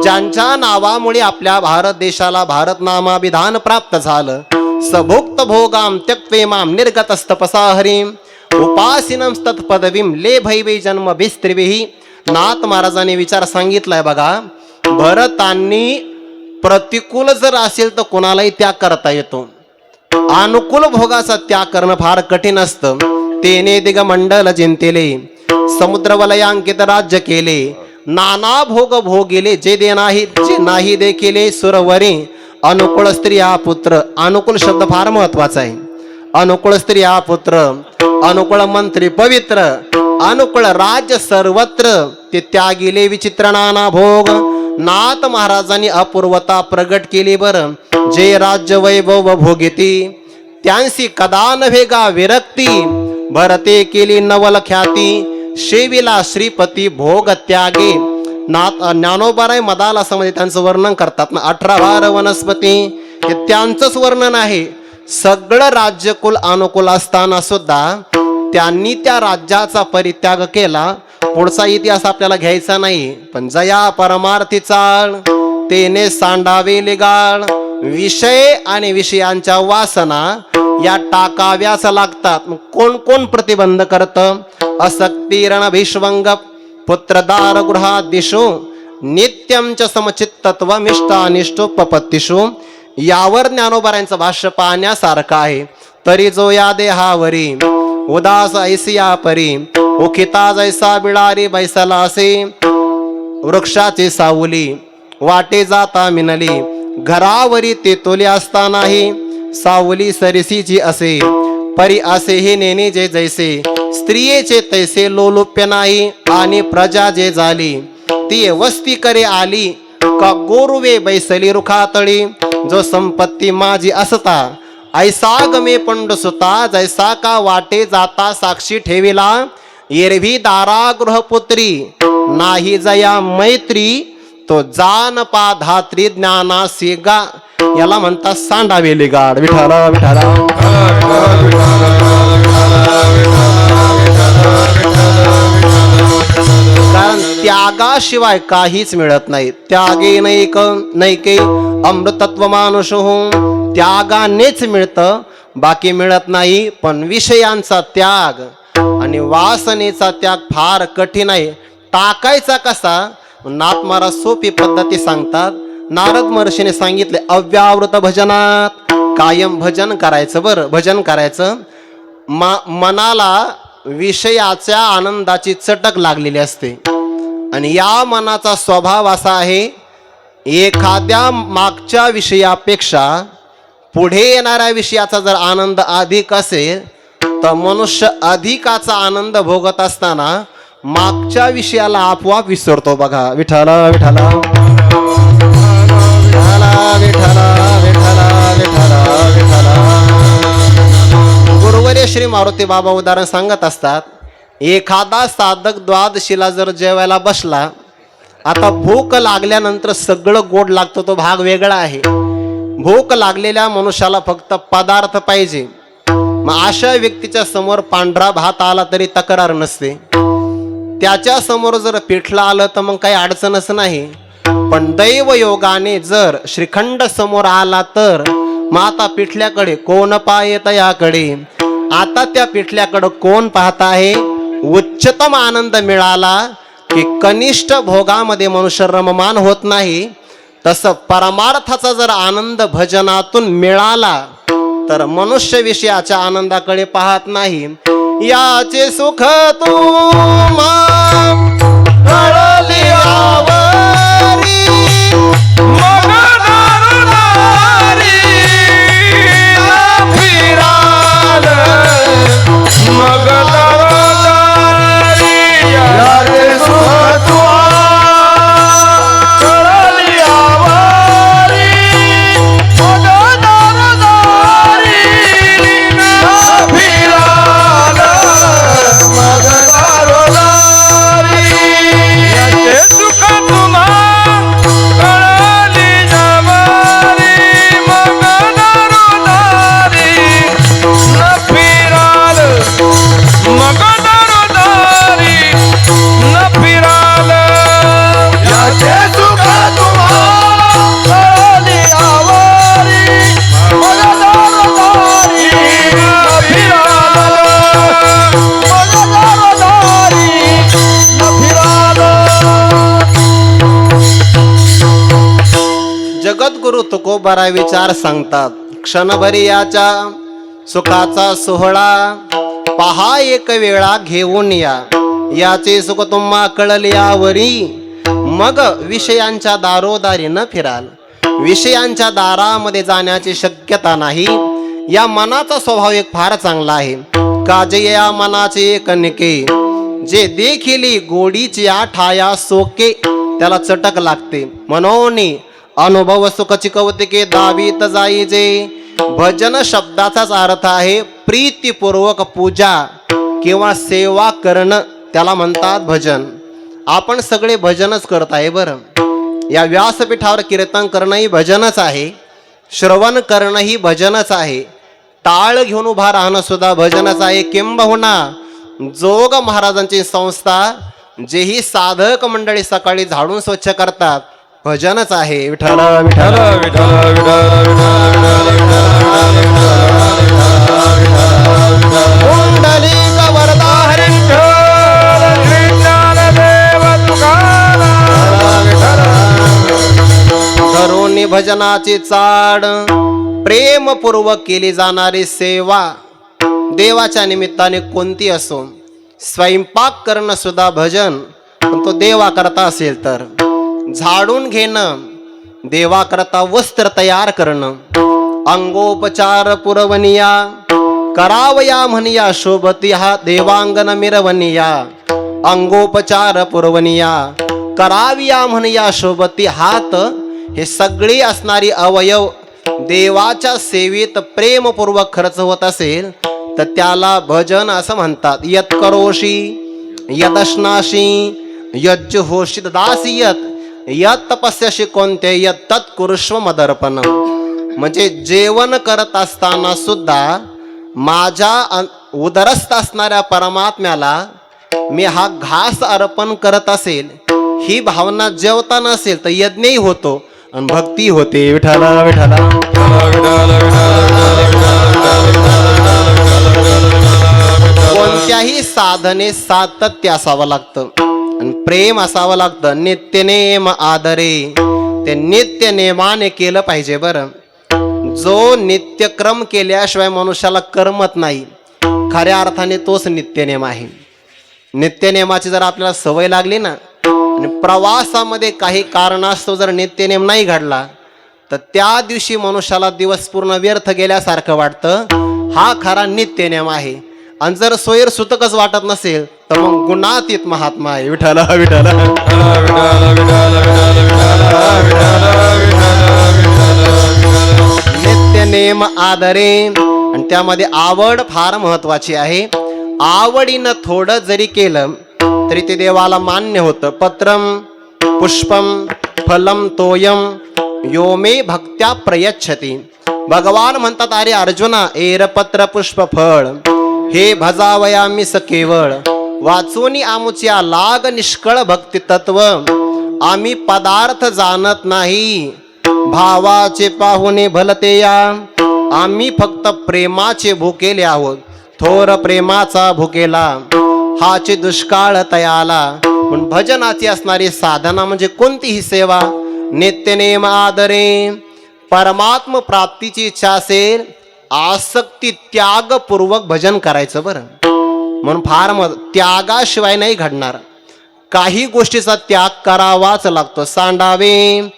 ज्यांच्या नावामुळे आपल्या भारत देशाला भारत नामाभिधान प्राप्त झालं. सभुक्त भोगाम त्यक्त्वेमाम निर्गतस्तपसा हरिम उपासिनम तत्पदवीम लेभैवे जन्म भिस्त्रिभिः. नाथ महाराजांनी विचार सांगितलाय बघा. भरतांनी प्रतिकूल जर असेल तर कोणालाही त्याग करता येतो. अनुकूल भोगाचा त्याग करणं फार कठीण असतं. तेने दिगमंडल जिंतेले समुद्र वलयांकित राज्य केले. नाना भोग भोगिले जे नाही दे केले सुरवरे. अनुकूल स्त्री हा पुत्र. अनुकूल शब्द फार महत्वाचा आहे. अनुकूल स्त्री हा पुत्र, अनुकूल मंत्री पवित्र, अनुकूल राज्य सर्वत्र ते त्यागिले विचित्र नाना भोग. नाथ महाराजांनी अपूर्वता प्रगट केली. बरं जे राज्य वैभव भोगिती त्यांसी कदा नव्हेगा विरक्ती. भरते केली नवल ख्याती शेविला श्रीपती भोग त्यागे. नाथ ज्ञानोबाराय मदाला समजे त्यांचं वर्णन करतात ना. 18 भार वनस्पती हे त्यांचंच वर्णन आहे. सगळं राज्यकुल अनुकूल असताना सुद्धा त्यांनी त्या राज्याचा परित्याग केला. पुढचा इतिहास आपल्याला घ्यायचा नाही. पण जया परमार्थी चाळ तेने सांडावे लेगाळ. विषय आणि विषयांच्या वासना या टाकाव्याच लागतात. कोण कोण प्रतिबंध करतं? असक्ती रणभिष्वंग पुत्रदार गृहादिषु नित्यं च समचित्तत्वमिष्टानिष्टो पपत्तिषु. यावर ज्ञानोबारांचं भाष्य पाहण्यासारखं आहे. तरी जो या देहावरी उदास ऐसिया परी उखिता जैसा बिळारी बैसला असे. वृक्षाचे सावली वाटे जाता मिनली घरावरी ते तोले असतानाही सावली सरिसीची असे परी असे हे नेणे जे जैसे स्त्रियेचे तैसे लोलुप्य नाही आणि प्रजा जे झाली ती वस्ती करे आली का गोरुवे बैसली रुखातळी जो संपत्ती माझी असता ऐसा गमे पंड सुता जैसा का वाटे जाता साक्षी ठेविला एरवी दारा गृहपुत्री नाही जया मैत्री तो जान पा धात्री ज्ञाना सिगा याला म्हणतात सांडावेली गाड विठाला विठाला कारण त्यागाशिवाय काहीच मिळत नाही. त्यागे नैके अमृतत्व मानुष हो त्यागानेच मिळतं बाकी मिळत नाही. पण विषयांचा त्याग आणि वासनेचा त्याग फार कठीण आहे. टाकायचा कसा? नाथ महाराज सोपी पद्धती सांगतात. नारद महर्षीने सांगितले अव्यावृत भजनात कायम भजन करायचं. बरं भजन करायचं. मनाला विषयाच्या आनंदाची चटक लागलेली असते आणि या मनाचा स्वभाव असा आहे एखाद्या मागच्या विषयापेक्षा पुढे येणाऱ्या विषयाचा जर आनंद अधिक असेल तर मनुष्य अधिकाचा आनंद भोगत असताना मागच्या विषयाला आपोआप विसरतो. बघा विठाला विठाला विठाला विठाला विठाला विठाला विठाला. गुरुवर्य श्री मारुती बाबा उदाहरण सांगत असतात. एखादा साधक द्वादशीला जर जेवायला बसला, आता भूक लागल्यानंतर सगळं गोड लागतं तो भाग वेगळा आहे. भूक लागलेल्या मनुष्याला फक्त पदार्थ पाहिजे. मग अशा व्यक्तीच्या समोर पांढरा भात आला तरी तक्रार नसते. त्याच्या समोर जर पिठलं आलं तर मग काही अडचणच नाही. पण दैव योगाने जर श्रीखंड समोर आला तर मग आता पिठल्याकडे कोण पाहत याकडे. आता त्या पिठल्याकडे कोण पाहत आहे? उच्चतम आनंद मिळाला की कनिष्ठ भोगामध्ये मनुष्य रममान होत नाही. तसं परमार्थाचा जर आनंद भजनातून मिळाला तर मनुष्य विषयाच्या आनंदाकडे पाहत नाही. याचे सुख तू कळली आवरी मग दारुदारी फिराल मग दारुदारी यारे सुख तू कळली आवरी मग दारुदारी फिराल मग दारुदारी याचे सुख तुम्हा कळली जावारी मग दारुदारी न फिराल मग दारुदारी न फिराल याचे सुख तुम्हा कळली आवारी मग दारुदारी न फिराल मग दारुदारी न फिराल. जगद्गुरु तुकोबारा विचार सांगतात. क्षणभरी याच्या सुखाचा सोहळा पहा एक वेळा घेऊन या. याचे सुख तुम्हा कळले यावरी मग विषयांच्या दारोदारी न फिराल. विषयांच्या दारामध्ये जाण्याची शक्यता नाही. या मनाचा स्वभाव एक फार चांगला आहे. काजे या मनाचे कणके जे देखिली गोडीची ठाया सोके त्याला चटक लागते. म्हणून अनुभव सुखची कौतिके दावीत जाईजे. भजन शब्दाचाच अर्थ आहे प्रीतीपूर्वक पूजा किंवा सेवा करणं. त्याला म्हणतात भजन. आपण सगळे भजनच करत आहे. बरं या व्यासपीठावर कीर्तन करणंही भजनच आहे. श्रवण करणंही भजनच आहे. टाळ घेऊन उभा राहणं सुद्धा भजनच आहे. किंबहुना जोग महाराजांची संस्था जेही साधक मंडळी सकाळी झाडून स्वच्छ करतात भजनच आहे. विठ्ठल विठ्ठल पुंडलिक वरदा हरी धरुणी भजनाची चाड प्रेमपूर्वक केली जाणारी सेवा देवाच्या निमित्ताने कोणती असो. स्वयंपाक करणं सुद्धा भजन, पण तो देवा करता असेल तर झाडून घेणं, देवा करता वस्त्र तयार करणं, अंगोपचार पुरवनिया, करावया म्हणिया शोभती हा देवांगन मिरवनिया, अंगोपचार पुरवनिया, कराविया म्हणिया शोभती हात, हे सगळी असणारी अवयव देवाच्या सेवेत प्रेमपूर्वक खर्च होत असेल तर त्याला भजन असं म्हणतात. यत करोशी यदश्नाशी यज्जुहोषि ददासी यत तपस्याशी कोणते यत तत्कुरुष्व मदर्पण. म्हणजे जेवण करत असताना सुद्धा माझ्या उदरस्थ असणाऱ्या परमात्म्याला मी हा घास अर्पण करत असेल, ही भावना जेवताना असेल तर यज्ञही होतो आणि भक्ती होते. विठाला विठाला कोणत्याही साधने सातत्य असावं लागतं आणि प्रेम असावं लागतं. नित्यनेम आदरे, ते नित्य नेमाने केलं पाहिजे. बरं, जो नित्यक्रम केल्याशिवाय मनुष्याला करमत नाही, खऱ्या अर्थाने तोच नित्यनेम आहे. नित्यनेमाची जर आपल्याला सवय लागली ना, आणि प्रवासामध्ये काही कारणास्तव जर नित्यनेम नाही घडला तर त्या दिवशी मनुष्याला दिवस पूर्ण व्यर्थ गेल्यासारखं वाटतं. हा खरा नित्यनेम आहे. आणि जर सोयर सुतकच वाटत नसेल तर मग गुणातीत महात्मा आहे. विठाला विठाला नित्यनेम आदरे. आणि त्यामध्ये आवड फार महत्वाची आहे. आवडीनं थोडं जरी केलं तरी ते देवाला मान्य होतं. पत्रम पुष्पम फलम तोयम यो मे भक्त्या प्रयच्छती. भगवान म्हणतात, अरे अर्जुना, एर पत्र पुष्प फळ हे भजावयामी स केवळ, वाचूनी आमुच्या लाग निष्कळ भक्ती तत्व. आम्ही पदार्थ जाणत नाही, भावाचे पाहुणे भलते या. आम्ही फक्त प्रेमाचे भुकेले आहोत, थोर प्रेमाचा भुकेला हाचे दुष्काळ तयाला. पण भजनाची असणारी साधना म्हणजे कोणतीही सेवा, नित्यनेम आदरे. परमात्म प्राप्तीची इच्छा असेल, आसक्ती त्यागपूर्वक भजन करायचं. बरं, म्हणून फार त्यागाशिवाय नाही घडणार. काही गोष्टीचा त्याग करावाच लागतो. सांडावे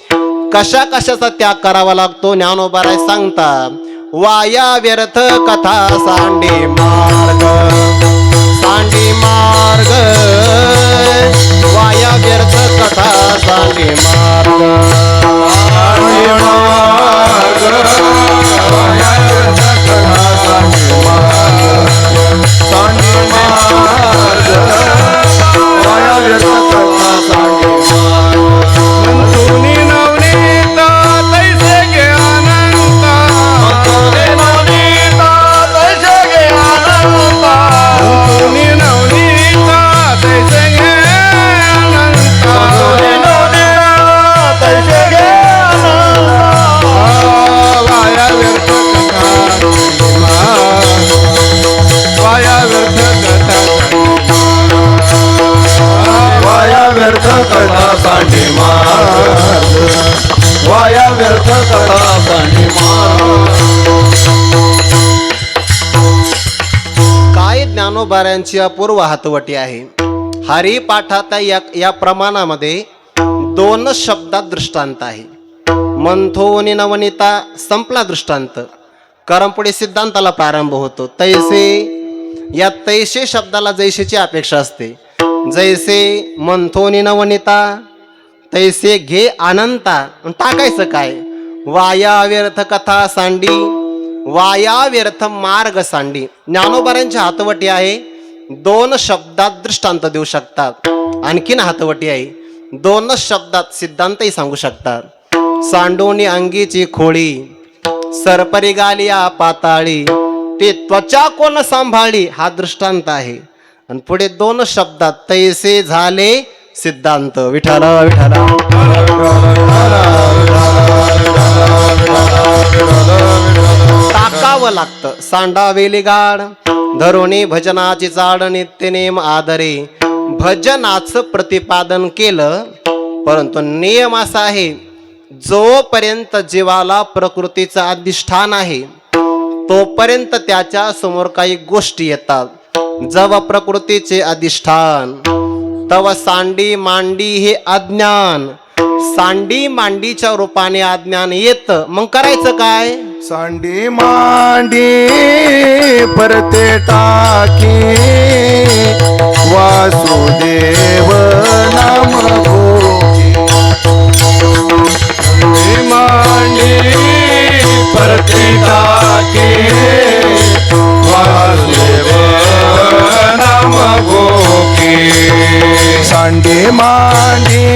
कशा कशाचा त्याग करावा लागतो ज्ञानोबाराय सांगतात. वाया व्यर्थ कथा सांडे मार्ग, सांडे मार्ग, वाया व्यर्थ कथा सांडे मार्ग, सांडे मार्ग, वाया व्यर्थ कथा सांडे मार्ग, सांडे मार्ग, वाया व्यर्थ कथा सांडे मार्ग. तुनी नवनीता तैसे गे अनंता, तुनी नवनीता तैसे गे अनंता, तुनी नवनीता तैसे गे अनंता, तुनी नवनीता तैसे गे अनंता. वाया व्यर्थ कथा वाया व्यर्थ कथा, वाया व्यर्थ कथा सांडे मार्ग, वाया व्यर्थ कथा सांडे मार्ग. काय ज्ञानोबाऱ्यांची अपूर्व हातवटी आहे. हरिपाठात या प्रमाणामध्ये 2 शब्दात दृष्टांत आहे. मंथोनी नवनीता संपला दृष्टांत, करमपुढे सिद्धांताला प्रारंभ होतो. तैसे, या तैसे शब्दाला जैसेची अपेक्षा असते. जैसे मंथोनी नवनीता, तैसे घे अनंता. टाकायचं काय? वाया व्यर्थ कथा सांडी, वाया व्यर्थ मार्ग सांडी. ज्ञानोबाऱ्यांची हातवटी आहे. 2 शब्दात दृष्टांत देऊ शकतात. आणखीन हातवटी आहे, 2 शब्दात सिद्धांतही सांगू शकतात. सांडोनी अंगीची खोळी, सरपरी गालिया पाताळी, ते त्वचा कोण सांभाळी, हा दृष्टांत आहे. आणि पुढे 2 शब्दात तैसे झाले सिद्धांत. विठाला विठाला टाकावं लागतं. सांडावेली गाड धरोणी भजनाची जाड, नित्यनेम आदरे. भजनाचं प्रतिपादन केलं, परंतु नियम असा आहे, जोपर्यंत जीवाला प्रकृतीचं अधिष्ठान आहे तोपर्यंत त्याच्या समोर काही गोष्टी येतात. जव प्रकृतीचे अधिष्ठान तव सांडी मांडी हे अज्ञान. सांडी मांडीच्या रूपाने अज्ञान येत, मग करायचं काय? सांडी मांडी परते टाकी वासुदेव नाम भोगी. मांडी परती टाके वासुदेव नाम भोगी. सांडी मांडी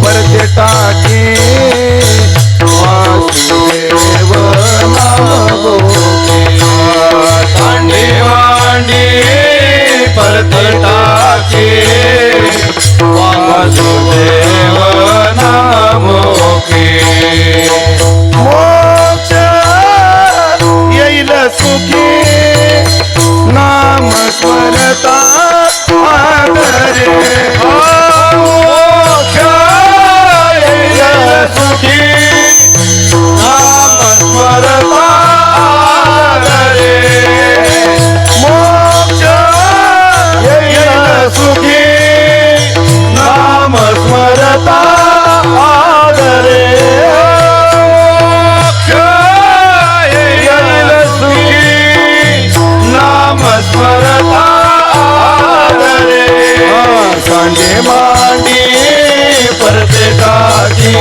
परते टाकी वासुदेव नाम भोगी. सांडी मांडी परती टाके वासुदेव नाम भोगी. मोक्ष येईल सुखी नाम स्मरता आदरे. मोक्ष येईल सुखी नाम स्मरता आदरे. मोक्ष येईल सुखी नाम स्मरता आदरे. मोक्ष येईल सुखी नाम स्मरता आदरे. सांडे मांडी परते टाकी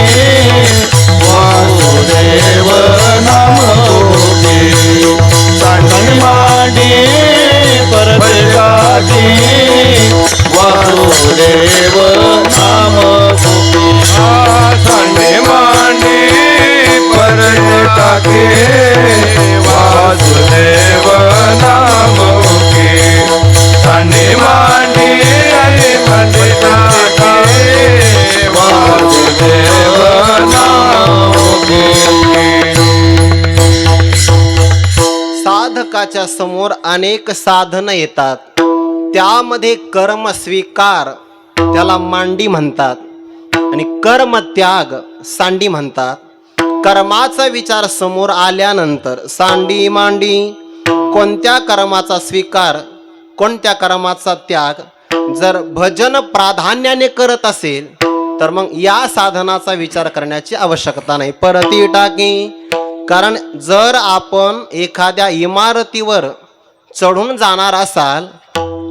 वासुदेव नाम भोगी. सांडी मांडी परते टाकी वासुदेव नाम भोगी. सांडी मांडी परते टाकी वासुदेव नाम भोगी. सांडी मांडी परते टाकी वासुदेव नाम भोगी. साधकाच्या समोर अनेक साधनं येतात, त्यामध्ये कर्म स्वीकार त्याला मांडी म्हणतात आणि कर्म त्याग सांडी म्हणतात. कर्माचा विचार समोर आल्यानंतर सांडी मांडी. कोणत्या कर्माचा स्वीकार, कोणत्या कर्माचा त्याग? जर भजन प्राधान्याने करत असेल तर मग या साधनाचा विचार करण्याची आवश्यकता नाही. परती टाकी. कारण जर आपण एखाद्या इमारतीवर चढून जाणार असाल,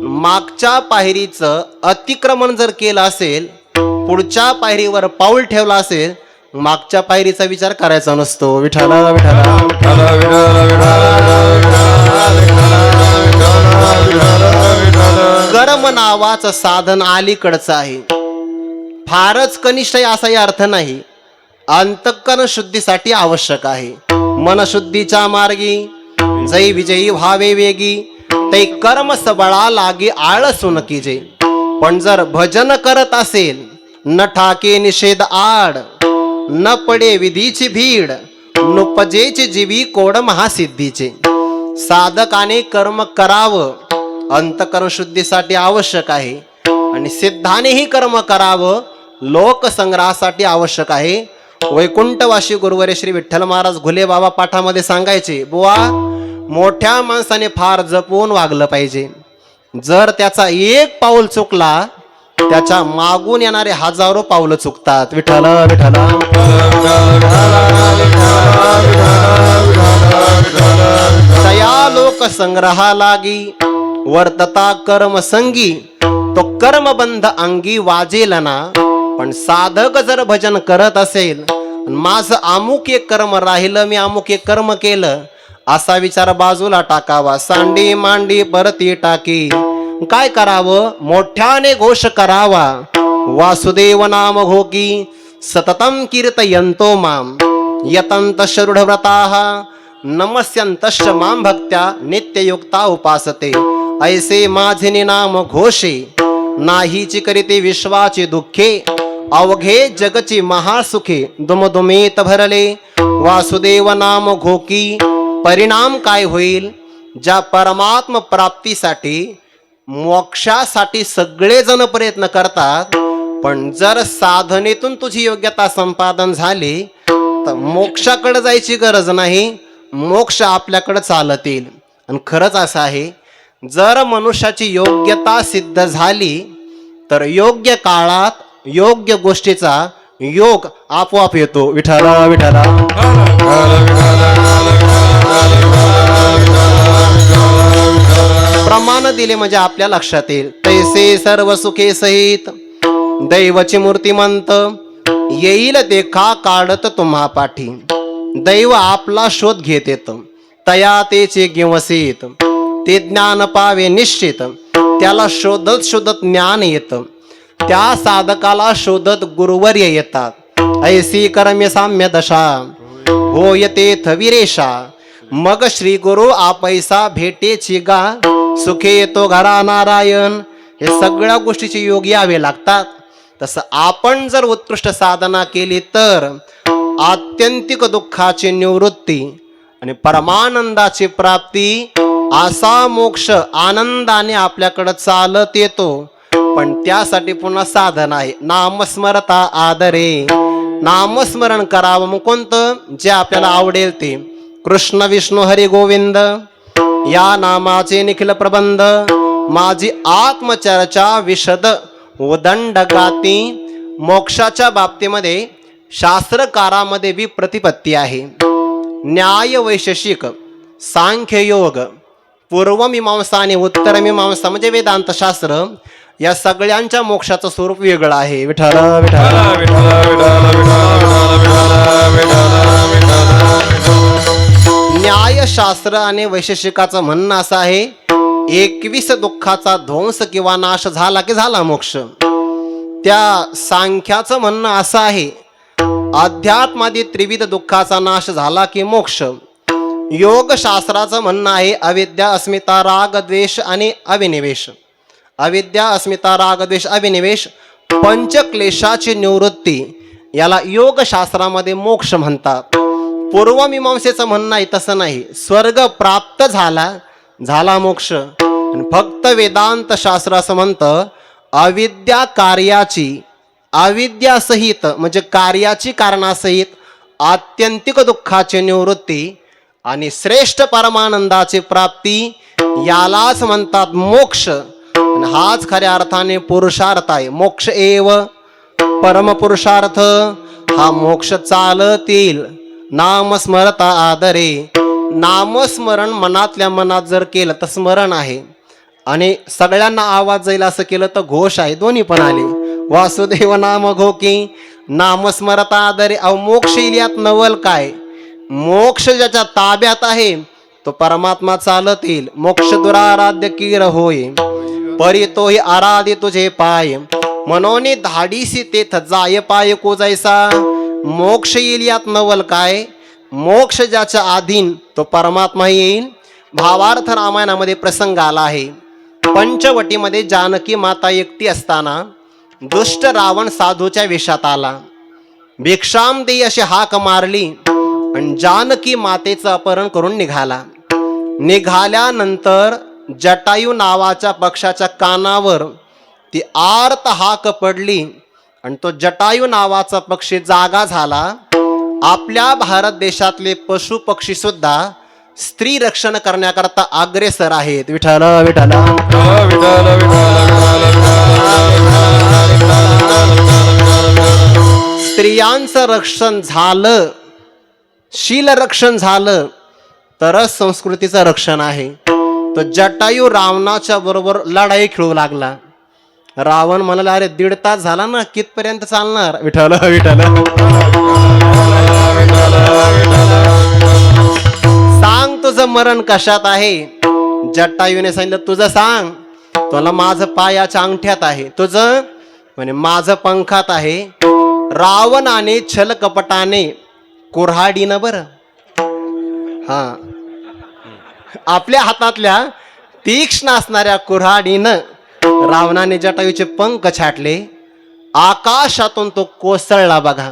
मागच्या पायरीचं अतिक्रमण जर केलं असेल, पुढच्या पायरीवर पाऊल ठेवलं असेल, मागच्या पायरीचा विचार करायचा नसतो. विठाला विठाला. कर्म नावाचं साधन अलीकडचं आहे, फारच कनिष्ठ आहे असाही अर्थ नाही. अंतःकरण शुद्धीसाठी आवश्यक आहे. मनशुद्धीच्या मार्गी जै विजयी व्हावे वेगी, तै कर्म सबळा लागे आळसून कीजे. पण जर भजन करत असेल, न ठाके निषेध आड, न पडे विधीची भीड, नुपजेचे जीवी कोड महासिद्धीचे. साधकाने कर्म करावं, अंतःकरण शुद्धीसाठी आवश्यक आहे. आणि सिद्धानेही कर्म करावं, लोकसंग्रहासाठी आवश्यक आहे. वैकुंठवासी गुरुवारी श्री विठ्ठल महाराज घुले बाबा पाठामध्ये सांगायचे, बुवा मोठ्या माणसाने फार जपून वागलं पाहिजे. जर त्याचा एक पाऊल चुकला, त्याच्या मागून येणारे हजारो पावलं चुकतात. विठ्ठल विठ्ठल. तया लोक संग्रहा लागी वर्तता कर्म संगी, तो कर्मबंध अंगी वाजेल ना. पण साधक जर भजन करत असेल, माझं अमुक एक कर्म राहिलं, मी अमुक एक कर्म केलं, असा विचार बाजूला टाकावा. सांडी मांडी परती टाकी. काय करावं? मोठ्याने घोष करावा. वासुदेव नाम घोकी सततम कीर्तयन्तो माम, यतंत शरूढव्रताः नमस्यन्तश्च मां भक्त्या नित्ययुक्ता उपासते. ऐसे माझे नाम घोषे, नाहीची करीते विश्वाचे दुःखे, अवघे जगची महासुखे दुमदुमीत भरले. वासुदेव नाम घोकी. परिणाम काय होईल? ज्या परमात्म प्राप्तीसाठी मोक्षासाठी सगळेजण प्रयत्न करतात, पण जर साधनेतून तुझी योग्यता संपादन झाली तर मोक्षाकडे जायची गरज नाही, मोक्ष आपल्याकडे चालत येईल. आणि खरंच असं आहे, जर मनुष्याची योग्यता सिद्ध झाली तर योग्य काळात योग्य गोष्टीचा योग आपोआप येतो. विठ्ठला विठ्ठला. प्रमाण दिले म्हणजे आपल्या लक्षात येईल. तैसे सर्व सुखे सहित दैवची मूर्तिमंत येईल देखा काढत तुम्हा पाठी. दैव आपला शोध घेत येत तया तेचे गिवसीत. ते ज्ञान पावे निश्चित त्याला शोधत शोधत ज्ञान येतं. त्या साधकाला शोधत गुरुवर्य येतात. ऐसी कर्म्य साम्य दशा होय तेथ विरेशा. मग श्री गुरु आपैसा भेटेची गा. सुखे येतो घरा नारायण. हे सगळ्या गोष्टीचे योग यावे लागतात. तसं आपण जर उत्कृष्ट साधना केली तर आत्यंतिक दुःखाची निवृत्ती आणि परमानंदाची प्राप्ती असा मोक्ष आनंदाने आपल्याकडे चालत येतो. पण त्यासाठी पुन्हा साधन आहे. नामस्मरता आदरे. नामस्मरण करावं. मग कोणतं? जे आपल्याला आवडेल ते. कृष्ण विष्णू हरी गोविंद या नामाचे निखिल प्रबंध. माझी आत्मचर्चा विशद उदंड गाती. मोक्षाच्या बाबतीमध्ये शास्त्रकारामध्ये बी प्रतिपत्ती आहे. न्याय वैशेषिक, सांख्ययोग, पूर्वमीमांसा आणि उत्तरमीमांसा म्हणजे वेदांत शास्त्र. या सगळ्यांच्या मोक्षाचं स्वरूप वेगळं आहे. विठ्ठल विठ्ठल. न्यायशास्त्र आणि वैशेषिकाचं म्हणणं असं आहे 21 दुःखाचा ध्वंस किंवा नाश झाला की झाला मोक्ष. त्या सांख्याचं म्हणणं असं आहे अध्यात्मादी त्रिविध दुःखाचा नाश झाला की मोक्ष. योगशास्त्राचं म्हणणं आहे अविद्या अस्मिता राग द्वेष आणि अविनिवेश. अविद्या अस्मिता राग द्वेष अविनिवेश पंचक्लेशाची निवृत्ती याला योगशास्त्रामध्ये मोक्ष म्हणतात. पूर्वमीमांसेचं म्हणणं आहे तसं नाही. स्वर्ग प्राप्त झाला मोक्ष. फक्त वेदांत शास्त्र असं म्हणतं अविद्या कार्याची अविद्यासहित म्हणजे कार्याची कारणासहित आत्यंतिक दुःखाची निवृत्ती आणि श्रेष्ठ परमानंदाची प्राप्ती यालाच म्हणतात मोक्ष. आणि हाच खऱ्या अर्थाने पुरुषार्थ आहे. मोक्ष एव परमपुरुषार्थ. हा मोक्ष चालत येईल नामस्मरता आदरे. नामस्मरण मनातल्या मनात जर केलं तर स्मरण आहे आणि सगळ्यांना आवाज जाईल असं केलं तर घोष आहे. दोन्ही पण आले. वासुदेव नाम घोकी नामस्मरता आदरे. अहो मोक्ष येईल यात नवल काय? मोक्ष ज्याच्या ताब्यात आहे तो परमात्मा चालत येईल. मोक्ष दुराराध्य कीर होय परी तोही आराधे तुझे पाय. मनोनी धाडीसी तेथ जाय पाय को जैसा. मोक्ष येईल यात नवल काय? मोक्ष ज्याच्या अधीन तो परमात्मा येईल. भावार्थ रामायणामध्ये प्रसंग आला आहे. पंचवटीमध्ये जानकी माता एकटी असताना दुष्ट रावण साधूच्या वेशात आला. भिक्षाम देई अशी हाक मारली आणि जानकी मातेचं अपहरण करून निघाला. निघाल्यानंतर जटायू नावाच्या पक्षाच्या कानावर ती आर्त हाक पडली आणि तो जटायू नावाचा पक्षी जागा झाला. आपल्या भारत देशातले पशु पक्षी सुद्धा स्त्री रक्षण करण्याकरता अग्रेसर आहेत. विठ्ठल विठ्ठल. स्त्रियांचं रक्षण झालं, शील रक्षण झालं तरच संस्कृतीचं रक्षण आहे. तो जटायू रावणाच्या बरोबर लढाई खेळू लागला. रावण म्हणाला अरे 1.5 तास झाला ना, कितपर्यंत चालणार? विठ्ठल विठ्ठल. सांग तुझं मरण कशात आहे? जटायूने सांगितलं तुझं सांग. तुला माझं पायाच्या अंगठ्यात आहे. तुझं म्हणे माझं पंखात आहे. रावणाने छल कपटाने कुऱ्हाडीनं बरं हा आपल्या हातातल्या तीक्ष्ण असणाऱ्या कुऱ्हाडीनं रावणाने जटायूचे पंख छाटले. आकाशातून तो कोसळला बघा.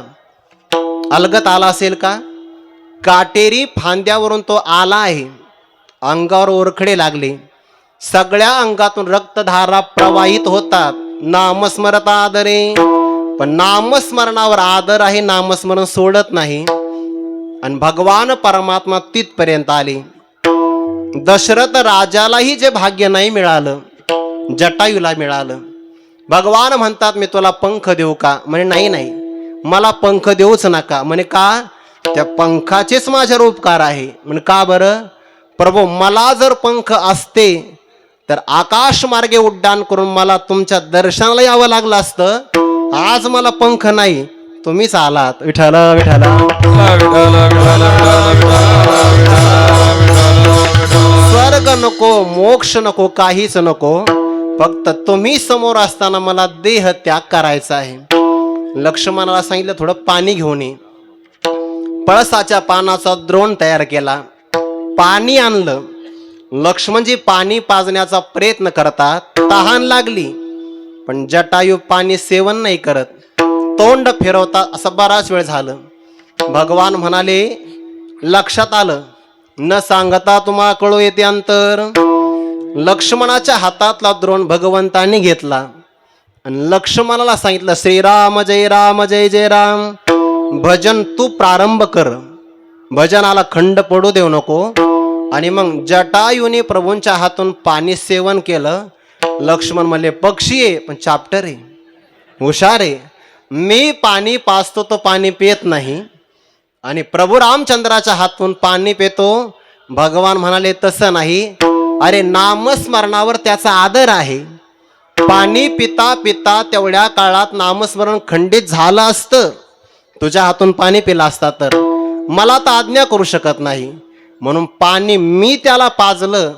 अलगत आला असेल का? काटेरी फांद्यावरून तो आला आहे. अंगावर ओरखडे लागले. सगळ्या अंगातून रक्तधारा प्रवाहित होतात. नामस्मरता आदरे. पण नामस्मरणावर आदर आहे. नामस्मरण सोडत नाही. आणि भगवान परमात्मा तिथपर्यंत आले. दशरथ राजालाही जे भाग्य नाही मिळालं जटायूला मिळालं. भगवान म्हणतात मी तुला पंख देऊ का? म्हणे नाही नाही, मला पंख देऊच नका. म्हणे का? त्या पंखाचेच माझ्यावर उपकार आहे. म्हणे का बरं? प्रभू मला जर पंख असते तर आकाश मार्गे उड्डाण करून मला तुमच्या दर्शनाला यावं लागलं असतं. आज मला पंख नाही, तुम्हीच आलात. विठ्ठल विठ्ठल. स्वर्ग नको, मोक्ष नको, काहीच नको, फक्त तुम्ही समोर असताना मला देह त्याग करायचा आहे. लक्ष्मणाला सांगितलं थोडं पाणी घेऊन ये. पळसाच्या पानाचा द्रोण तयार केला, पाणी आणलं. लक्ष्मणजी पाणी पाजण्याचा प्रयत्न करतात, तहान लागली, पण जटायू पाणी सेवन नाही करत, तोंड फिरवतात. असं बराच वेळ झालं. भगवान म्हणाले लक्षात आलं, न सांगता तुम्हा कळू येते अंतर. लक्ष्मणाच्या हातातला द्रोण भगवंतांनी घेतला आणि लक्ष्मणाला सांगितलं श्रीराम जय राम जय जय राम. भजन तू प्रारंभ कर, भजनाला खंड पडू देऊ नको. आणि मग जटायूने प्रभूंच्या हातून पाणी सेवन केलं. लक्ष्मण म्हणले पक्षी आहे पण चाप्टर आहे, हुशार आहे. मी पाणी पाजतो तो पाणी पित नाही आणि प्रभू रामचंद्राच्या हातून पाणी पितो. भगवान म्हणाले तसं नाही, अरे नामस्मरणावर त्याचा आदर आहे. पाणी पिता पिता तेवढ्या काळात नामस्मरण खंडित झालं असतं, तुझ्या हातून पाणी पिला असता तर मला तर आज्ञा करू शकत नाही. म्हणून पाणी मी त्याला पाजलं,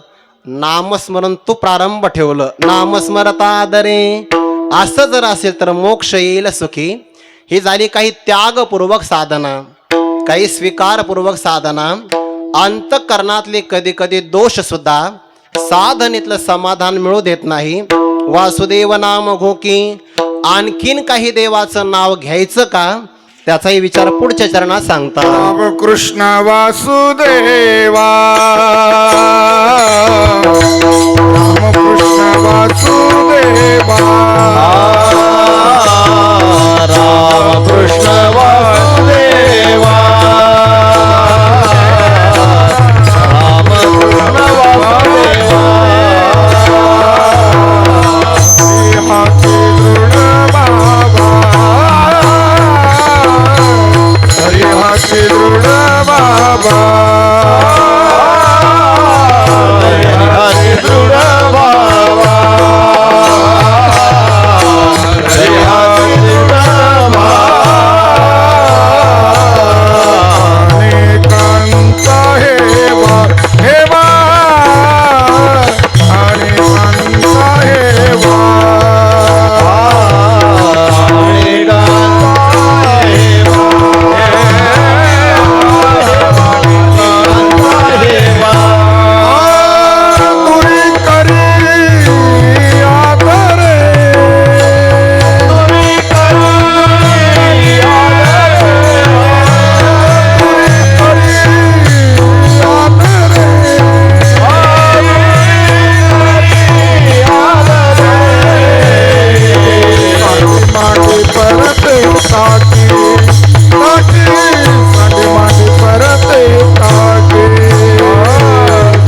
नामस्मरण तू प्रारंभ ठेवलं. नामस्मरता आदरे. असं जर असेल तर मोक्ष येईल सुखी. ही झाली काही त्यागपूर्वक साधना, काही स्वीकारपूर्वक साधना. अंतःकरणातले कधी कधी दोष सुद्धा साधनेतलं समाधान मिळू देत नाही. वासुदेव नाम घोकी. आणखीन काही देवाचं नाव घ्यायचं का, त्याचाही विचार पुढच्या चरणात सांगतात. कृष्ण वासुदेवा, रामकृष्ण वासुदेवा, रामकृष्ण वासुदेवा, रामकृष्ण वासुदेवा. हरिहाचे दृढ बाबा, हरिहाचे दृढ बाबा, हरिहाचे दृढ बाबा.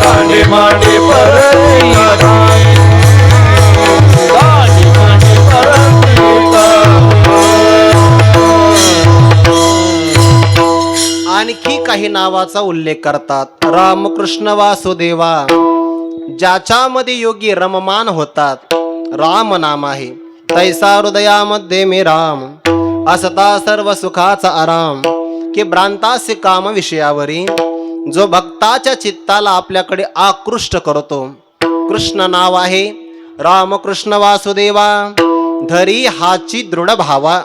अनेकांत हेवा हेवा, अनेकांत हेवा. आणखी काही नावाचा उल्लेख करतात. रामकृष्ण वासुदेवा, ज्याच्यामध्ये योगी रममान होतात, राम नाम आहे. तैसा हृदयामध्ये मे राम, असता सर्व सुखाचा आराम. की भ्रांतासे काम विषयावरी, जो भक्ताच्या चित्ताला आपल्याकडे आकृष्ट करतो. कृष्ण नाव आहे. रामकृष्ण वासुदेवा, धरी हाची दृढ भावा.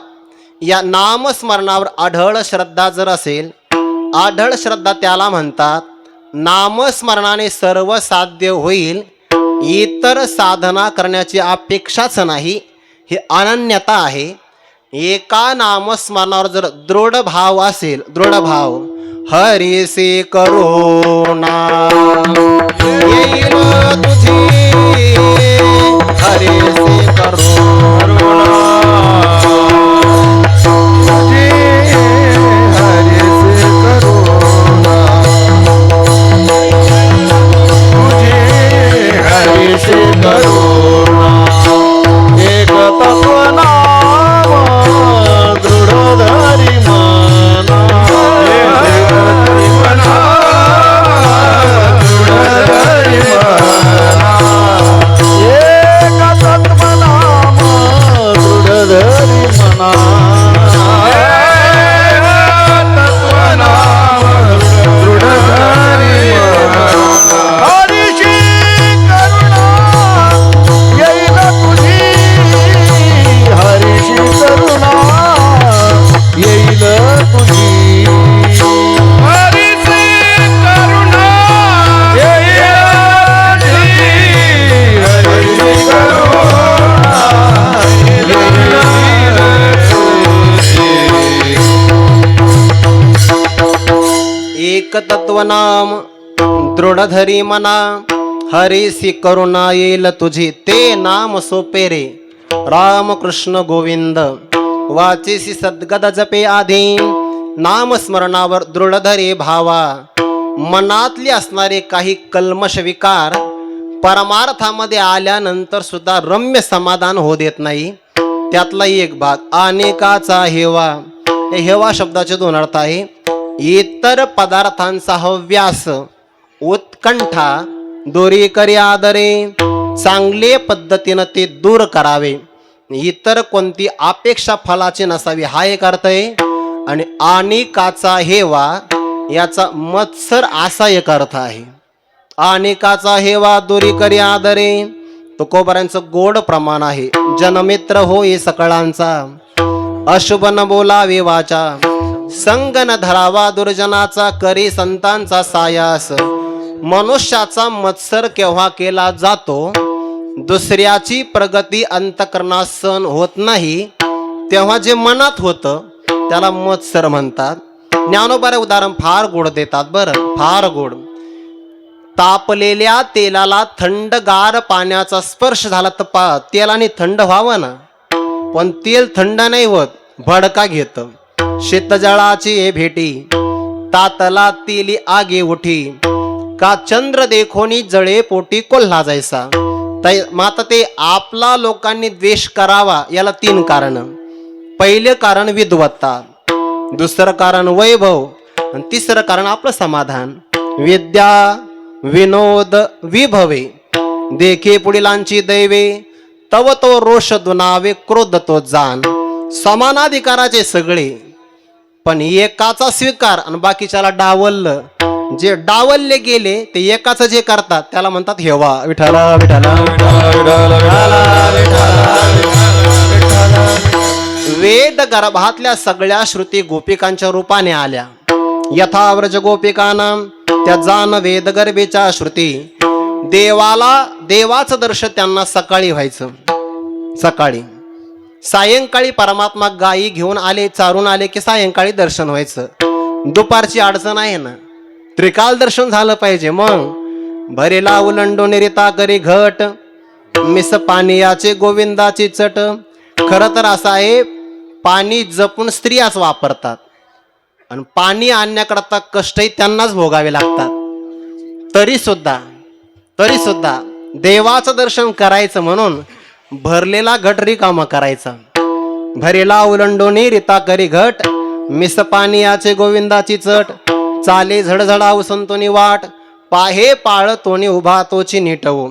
या नामस्मरणावर आढळ श्रद्धा जर असेल, आढळ श्रद्धा त्याला म्हणतात. नामस्मरणाने सर्व साध्य होईल, इतर साधना करण्याची अपेक्षाच नाही, ही अनन्यता आहे. एका नामस्मरणावर जर दृढ भाव असेल, दृढ भाव, हरिसे करुणा येईल तुझी, हरिसे करुणा, हरिसे करुणा, एकता तत्वना तत्वनाम दृढ धरी मना. हरीची करुणा येईल तुझी हरीची करुणा येईल तुझी हरीची करुणा येईल तुझी. हरीची करुणा एक तत्वनाम दृढ धरी मना हरीसी करुणा येईल तुझी. ते नाम सोपे रे राम कृष्ण गोविंद वाचेसी सद्गद जपे आधी. नाम स्मरणावर दृढ धरे भावा. मनातले असणारे काही कल्मश विकार परमार्थामध्ये आल्यानंतर सुद्धा रम्य समाधान होऊ देत नाही. त्यातला एक भाग अनेकाचा हेवा. हे हेवा शब्दाचे दोन अर्थ आहे. इतर पदार्थांचा हव्यास उत्कंठा दोरी करी आदरे. चांगले पद्धतीनं ते दूर करावे. इतर कोणती अपेक्षा फलाची नसावी हा एक अर्थ आहे. आणि अनेकाचा हेवा याचा मत्सर असा एक अर्थ आहे. अनेकाचा हेवा दोरी करी आदरे तुकोबऱ्यांचं गोड प्रमाण आहे. जनमित्र होय सकळांचा अशुभ न बोलावे वाचा. संग न धरावा दुर्जनाचा करी संतांचा सायास. मनुष्याचा मत्सर केव्हा केला जातो दुसऱ्याची प्रगती अंतकरणात सहन होत नाही तेव्हा जे मनात होतं त्याला मत्सर म्हणतात. ज्ञानोबारे उदाहरण फार गोड देतात बरं, फार गोड. तापलेल्या तेलाला थंडगार पाण्याचा स्पर्श झाला तर तेलाने थंड व्हावं ना, पण तेल थंड नाही होत, भडका घेतं. शीतजळाची हे भेटी तातला तेली आगे उठी. का चंद्र देखोनी जळे पोटी कोल्हा जायचा. माता ते आपला लोकांनी द्वेष करावा याला तीन कारण. पहिले कारण विद्वत्ता, दुसरं कारण वैभव आणि तिसरं कारण आपलं समाधान. विद्या विनोद विभवे देखे पुढीलांची दैवे. तव तो रोष दुनावे क्रोध तो जाण. समानाधिकाराचे सगळे पण एकाचा स्वीकार आणि बाकीच्याला डावललं. जे डावलले गेले ते एकाचं जे करतात त्याला म्हणतात हेवा. विठाला विठाला वेद गर्भातल्या सगळ्या श्रुती गोपिकांच्या रूपाने आल्या. यथाव्रज गोपिकांना त्या जाण वेद गर्भेच्या श्रुती. देवाचं दर्शन त्यांना सकाळी व्हायचं. सकाळी सायंकाळी परमात्मा गायी घेऊन आले, चारून आले की सायंकाळी दर्शन व्हायचं. दुपारची अडचण आहे ना, त्रिकाल दर्शन झालं पाहिजे. मग भरेला उलंडून रिता करी घट मिस पानियाचे गोविंदाची चट. खरं तर असं आहे, पाणी जपून स्त्रियाच वापरतात आणि पाणी आणण्याकरता कष्टही त्यांनाच भोगावे लागतात. तरी सुद्धा देवाचं दर्शन करायचं म्हणून भरलेला घट रिकामा करायचा. भरेला उलंडोनी रिता करी घट मिस पानियाचे गोविंदाची चट. चाले झडझडाव संतोनी वाट पाहे पाळ तोनी उभा तोची निटवू.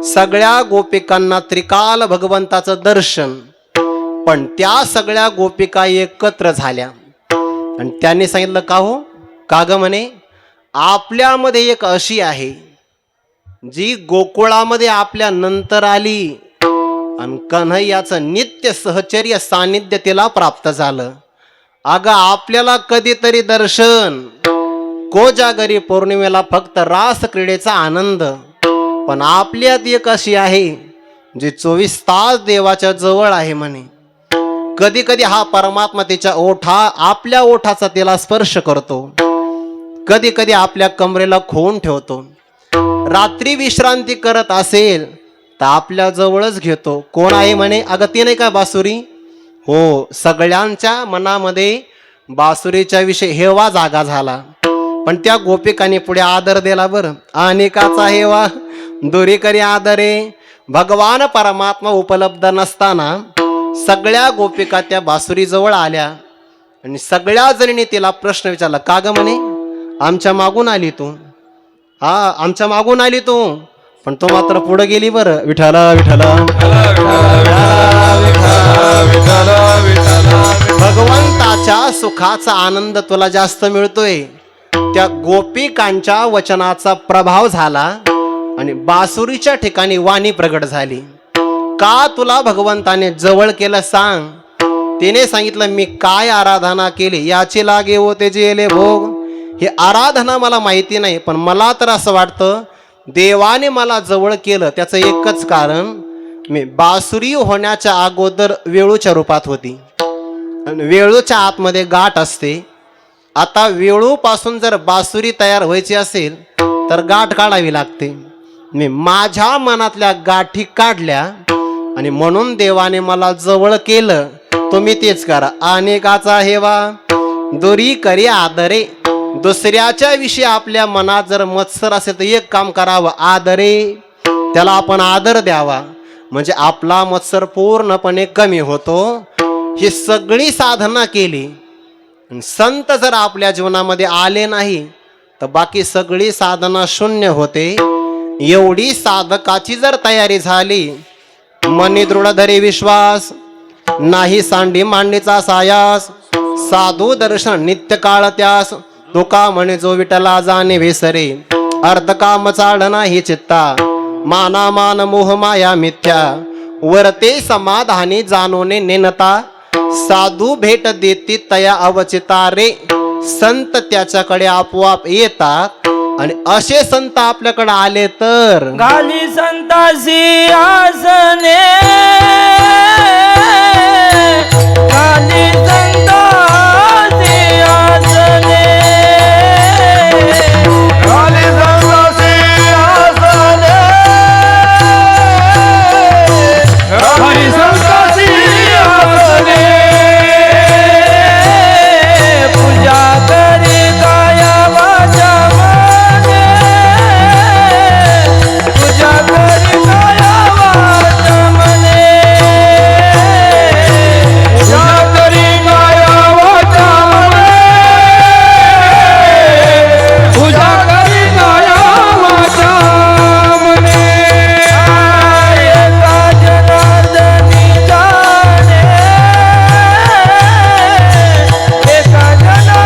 सगळ्या गोपिकांना त्रिकाल भगवंताचं दर्शन. पण त्या सगळ्या गोपिका एकत्र झाल्या आणि त्यांनी सांगितलं का हो का ग म्हणे, आपल्यामध्ये एक अशी आहे जी गोकुळामध्ये आपल्या नंतर आली आणि कन्हैयाचं नित्य सहचर्य सानिध्य तिला प्राप्त झालं. अगं आपल्याला कधीतरी दर्शन, कोजागरी पौर्णिमेला फक्त रास क्रीडेचा आनंद. पण आपल्यात एक अशी आहे जी 24 तास देवाच्या जवळ आहे म्हणे. कधी कधी हा परमात्मा तिच्या आपल्या ओठाचा तिला स्पर्श करतो. कधी कधी आपल्या कमरेला खोवून ठेवतो. रात्री विश्रांती करत असेल तर आपल्या जवळच घेतो. कोण आहे म्हणे, अगं ती नाही का बासुरी. हो, सगळ्यांच्या मनामध्ये बासुरीच्या विषयी हेवा जागा झाला. पण त्या गोपिकांनी पुढे आदर दिला बरं. अनेकाचा हेवा दोरी करी आदरे. भगवान परमात्मा उपलब्ध नसताना सगळ्या गोपिका त्या बासुरी जवळ आल्या आणि सगळ्या जणींनी तिला प्रश्न विचारला, का ग म्हणे, आमच्या मागून आली तू. हा, आमच्या मागून आली तू, पण तो मात्र पुढे गेली बरं. विठाला विठाला विठाला विठाला विठाला विठाला विठाला कोणाच्या सुखाचा आनंद तुला जास्त मिळतोय? त्या गोपिकांच्या वचनाचा प्रभाव झाला आणि बासुरीच्या ठिकाणी वाणी प्रगट झाली. का तुला भगवंताने जवळ केलं सांग? तिने सांगितलं, मी काय आराधना केली याची लागे हो ते जेले भोग. हे आराधना मला माहिती नाही, पण मला तर असं वाटतं देवाने मला जवळ केलं त्याचं एकच कारण, मी बासुरी होण्याच्या अगोदर वेळूच्या रूपात होती आणि वेळूच्या आतमध्ये गाठ असते. आता वेळूपासून जर बासुरी तयार व्हायची असेल तर गाठ काढावी लागते. मी माझ्या मनातल्या गाठी काढल्या आणि म्हणून देवाने मला जवळ केलं. तुम्ही तेच करा. अनेकाचा हेवा दोरी करी आदरे. दुसऱ्याच्या विषयी आपल्या मनात जर मत्सर असेल तर एक काम करावं, आदरे, त्याला आपण आदर द्यावा, म्हणजे आपला मत्सर पूर्णपणे कमी होतो. ही सगळी साधना केली, संत जर आपल्या जीवनामध्ये आले नाही तर बाकी सगळी साधना शून्य होते. एवढी साधकाची जर तयारी झाली, मनी दृढ धरे विश्वास, नाही सांडी मांडणीचा सायास, साधू दर्शन नित्य काळ त्यास, तुका म्हणे जो विठला जाणे विसरे, अर्ध काम चाड नाही चित्ता, माना मान मोह माया मिथ्या, वरते समाधानी जाणोने नेनता, साधू भेट देती तया अवचिता रे. संत त्याच्याकडे आपोआप येतात आणि असे संत आपल्याकडे आले तर घाली संतासी आसने, घाली संतासी आसने, घाली संतासी आसने, घाली संतासी आसने, पूजा करी काया वाचा मने, पूजा करी काया वाचा मने, पूजा करी काया वाचा मने, पूजा करी काया वाचा मने. एका जनार्दनी जाणे, एका जनार्दनी जाणे, एका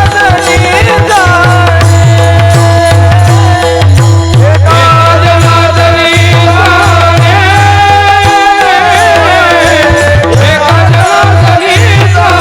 जनार्दनी जाणे, एका जनार्दनी जाणे.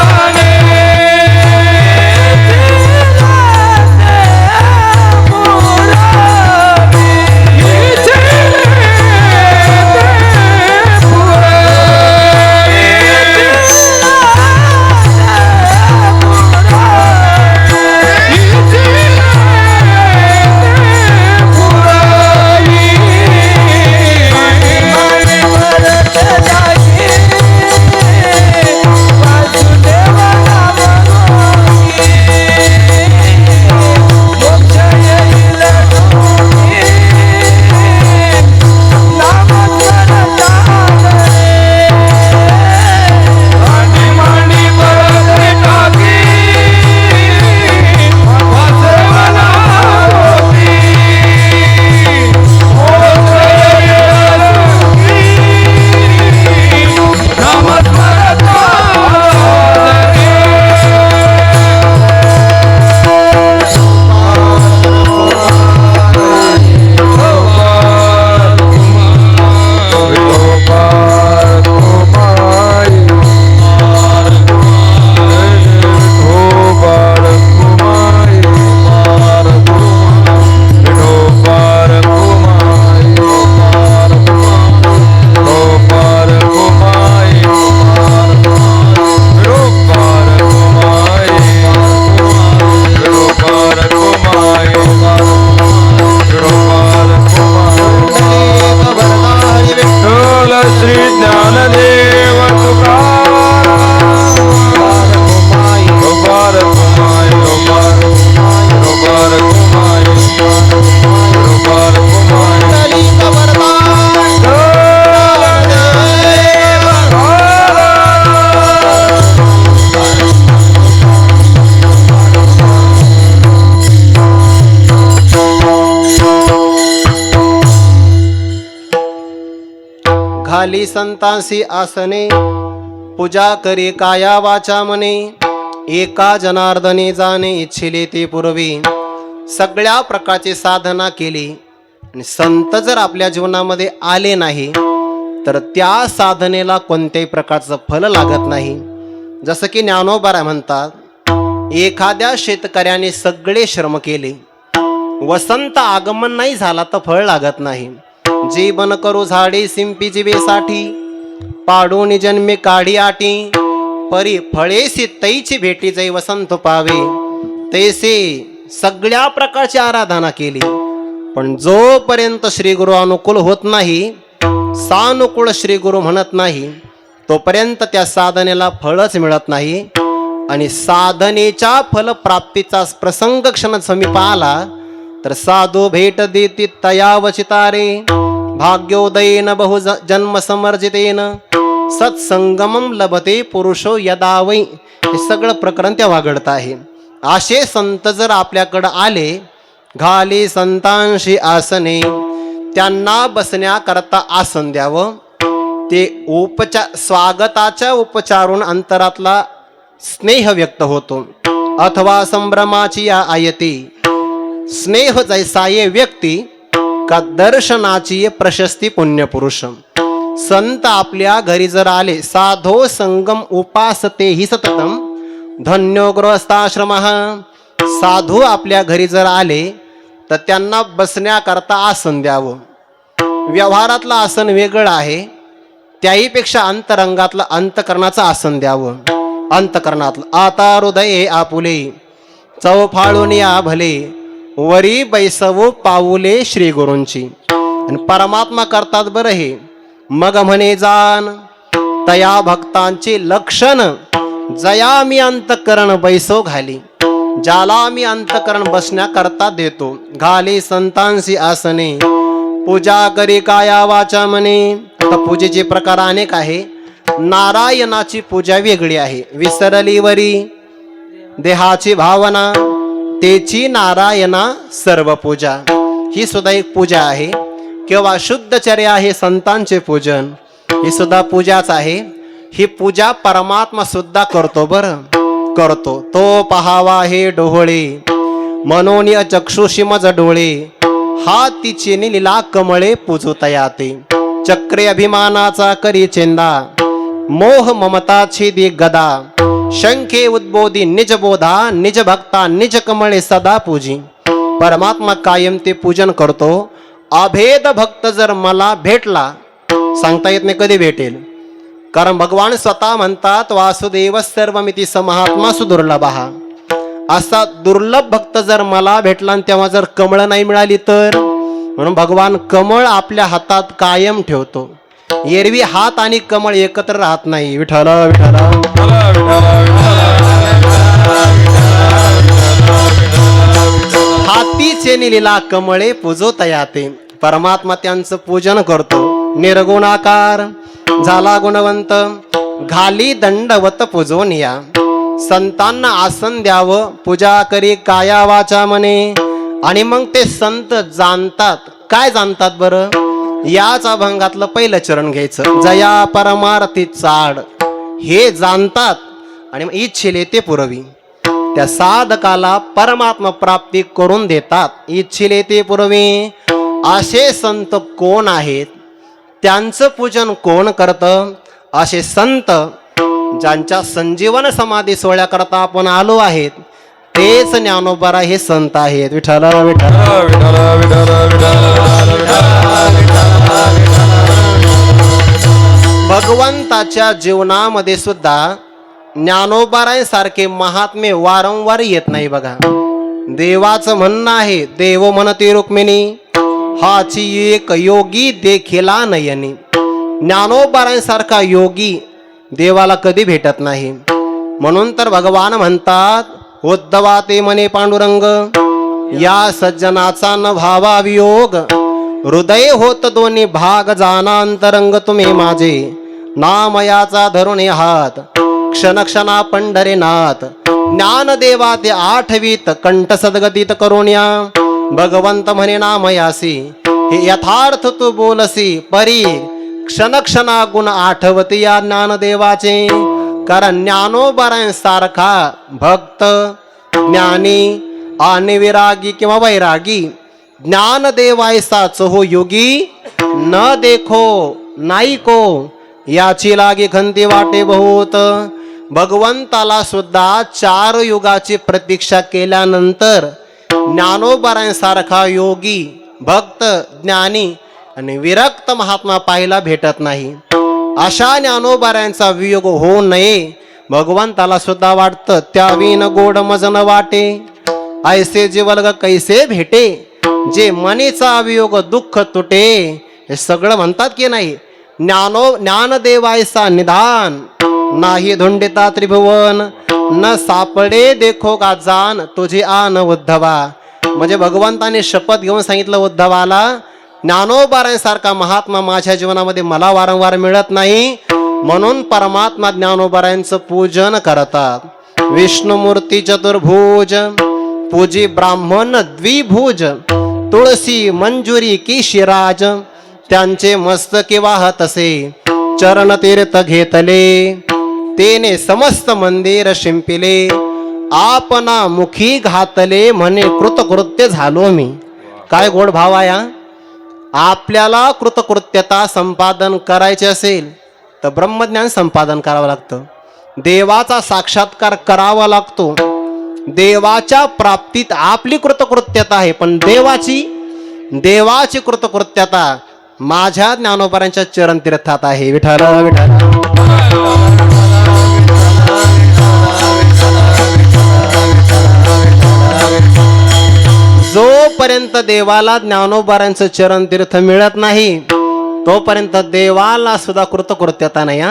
श्री ज्ञानदेव घाली संतांसी आसने, पूजा करी काया वाचा मने, एका जनार्दने जाणे इच्छिले ते पूर्वी सगळ्या प्रकारची साधना केली आणि संत जर आपल्या जीवनामध्ये आले नाही तर त्या साधनेला कोणत्याही प्रकारचं फल लागत नाही. जसं की ज्ञानोबा म्हणतात, एखाद्या शेतकऱ्याने सगळे श्रम केले, वसंत आगमन नाही झाला तर फळ लागत नाही. जीवन करू झाडे सिंपी जीवेसाठी, पाडून जन्मे काढी आटी, परी फळेसी तैची भेटी जै वसंत पावे. तैसे सगळ्या प्रकारची आराधना केली, पण जोपर्यंत श्री गुरु अनुकूल होत नाही, सानुकूल श्री गुरु म्हणत नाही, तोपर्यंत त्या साधनेला फळच मिळत नाही. आणि साधनेच्या फलप्राप्तीचा प्रसंग क्षण समीप आला तर साधू भेट देती तयावचितारे, भाग्योदयेन बहु जन्म समर्जितेन सत्संगमम लभते पुरुषो यदा वै. हे सगळं प्रकरण तेव्हा घडत आहे. असे संत जर आपल्याकडं आले, घाली संतांशी आसने, त्यांना बसण्याकरता आसन द्यावं. ते स्वागताच्या उपचारून अंतरातला स्नेह व्यक्त होतो. अथवा संभ्रमाची या आयती, स्नेह जैसा ये व्यक्ती का दर्शनाची प्रशस्ती पुण्यपुरुष. संत आपल्या घरी जर आले, साधो संगम उपासते ही सततम धन्यो गृहस्थाश्रम. साधू आपल्या घरी जर आले तर त्यांना बसण्याकरता आसन द्यावं. व्यवहारातलं आसन वेगळं आहे, त्याहीपेक्षा अंतरंगातलं अंतकरणाचं आसन द्यावं. अंतकरणातलं आता हृदये आपुले, चौफाळून या भले, वरी बैसवो पाऊले श्री गुरूंची. आणि परमात्मा करतात बरं हे, मग म्हणे जाण तया भक्तांचे लक्षण, जया मी अंतकरण बैसो घाली. ज्याला मी अंतकरण बसण्याकरता देतो, घाली संतांशी आसने, पूजा करी काया वाचा म्हणे. आता पूजेचे प्रकार अनेक आहे. नारायणाची पूजा वेगळी आहे. विसरली वरी देहाची भावना, तेची नारायणा सर्व पूजा, ही सुद्धा एक पूजा आहे. किंवा शुद्धचर्या हे संतांचे पूजन, ही सुद्धा पूजाच आहे. ही पूजा परमात्मा सुद्धा करतो बरं, करतो. तो पहावा हे डोहळे, मनोनी चक्षुषी मज डोळे, हा तिचे लीला कमळे पूजूतया ते. चक्रे अभिमानाचा करी चेंदा, मोह ममताची दे गदा, शंखे उद्बोधी निज बोधा, निज भक्ता निज कमळे सदा पूजी. परमात्मा कायम ते पूजन करतो. अभेद भक्त जर मला भेटला, सांगता येत नाही कधी भेटेल, कारण भगवान स्वतः म्हणतात वासुदेव सर्वमिती समहात्मा सुदुर्लभः. असा दुर्लभ भक्त जर मला भेटला आणि तेव्हा जर कमळ नाही मिळाली तर, म्हणून भगवान कमळ आपल्या हातात कायम ठेवतो. एरवी हात आणि कमळ एकत्र राहत नाही. विठ्ठल विठ्ठल हातीचे लीला कमळे पूजोतया ते. परमात्मा त्यांचं पूजन करतो. निर्गुणाकार झाला गुणवंत, घाली दंडवत पूजोन या. संतांना आसन द्यावं, पूजा करी काया वाचा म्हणे. आणि मग ते संत जाणतात. काय जाणतात बरं? याच अभंगातलं पहिलं चरण घ्यायचं, जया परमार्थी चाड, हे जाणतात. आणि मग इच्छिले ते पुरवी, त्या साधकाला परमात्मा प्राप्ती करून देतात. इच्छिले ते पुरवी. असे संत कोण आहेत? त्यांचं पूजन कोण करतं? असे संत ज्यांच्या संजीवन समाधी सोहळ्याकरता आपण आलो आहेत, तेच ज्ञानोबा हे संत आहेत. विठ्ठल विठ्ठल भगवंताच्या जीवनामध्ये सुद्धा ज्ञानोबारांसारखे महात्मे वारंवार येत नाही बघा. देवाचं म्हणणं आहे, देव म्हणते रुक्मिणी, हाची एक योगी देखिला नयनी. ज्ञानोबारांसारखा योगी देवाला कधी भेटत नाही. म्हणून तर भगवान म्हणतात, उद्धवा ते म्हणे पांडुरंग, या सज्जनाचा न भावा वियोग, हृदय होत दोन्ही भाग जाना अंतरंग तुम्ही माझे. नामयाचा धरुणे हात क्षणक्षणा पंढरीनाथ, ज्ञानदेवा ते आठवीत कंठ सद्गतीत करुण्या. भगवंत म्हणे नामयासी, हे यथार्थ तू बोलसी, परी क्षणक्षणा गुण आठवती या ज्ञानदेवाचे. कारण ज्ञानोबारांसारखा भक्त ज्ञानी आणि विरागी किंवा वैरागी ज्ञान देवायसाच हो योगी न देखो नाही को याची लागी खंती वाटे बहुत. भगवंताला सुद्धा 4 युगाची प्रतीक्षा केल्यानंतर ज्ञानोबारांसारखा योगी भक्त ज्ञानी आणि विरक्त महात्मा पाहायला भेटत नाही. अशा ज्ञानोबारांचा वियोग होऊ नये भगवंताला सुद्धा वाटतं. त्याविन गोड मजन वाटे ऐसे जीवलग कैसे भेटे जे मनीचा वियोग दुःख तुटे. हे सगळं म्हणतात की नाही. ज्ञानदेवायसा निधान नाही धुंडिता त्रिभुवन न सापडे देखो का जान तुझे आन उद्धवा. म्हणजे भगवंताने शपथ घेऊन सांगितलं उद्धवाला, ज्ञानोबारांसारखा महात्मा माझ्या जीवनामध्ये मला वारंवार मिळत नाही. म्हणून परमात्मा ज्ञानोबारांचं पूजन करतात. विष्णुमूर्ती चतुर्भुज पूजी ब्राह्मण द्विभुज तुळसी मंजुरी की शिराज त्यांचे मस्तके वाहत असे चरण तीर्थ घेतले तेने समस्त मंदिर शिंपिले आपणा मुखी घातले म्हणे कृतकृत्य झालो मी. काय गोड भाव आहे. आपल्याला कृतकृत्यता संपादन करायचे असेल तर ब्रह्मज्ञान संपादन करावं लागतं. देवाचा साक्षात्कार करावा लागतो. देवाच्या प्राप्तीत आपली कृतकृत्यता आहे, पण देवाची कृतकृत्यता माझ्या ज्ञानोबारांच्या चरणतीर्थात आहे. विठ्ठल विठ्ठल. जोपर्यंत देवाला ज्ञानोबारांचं चरणतीर्थ मिळत नाही तोपर्यंत देवाला सुद्धा कृतकृत्यता नाही.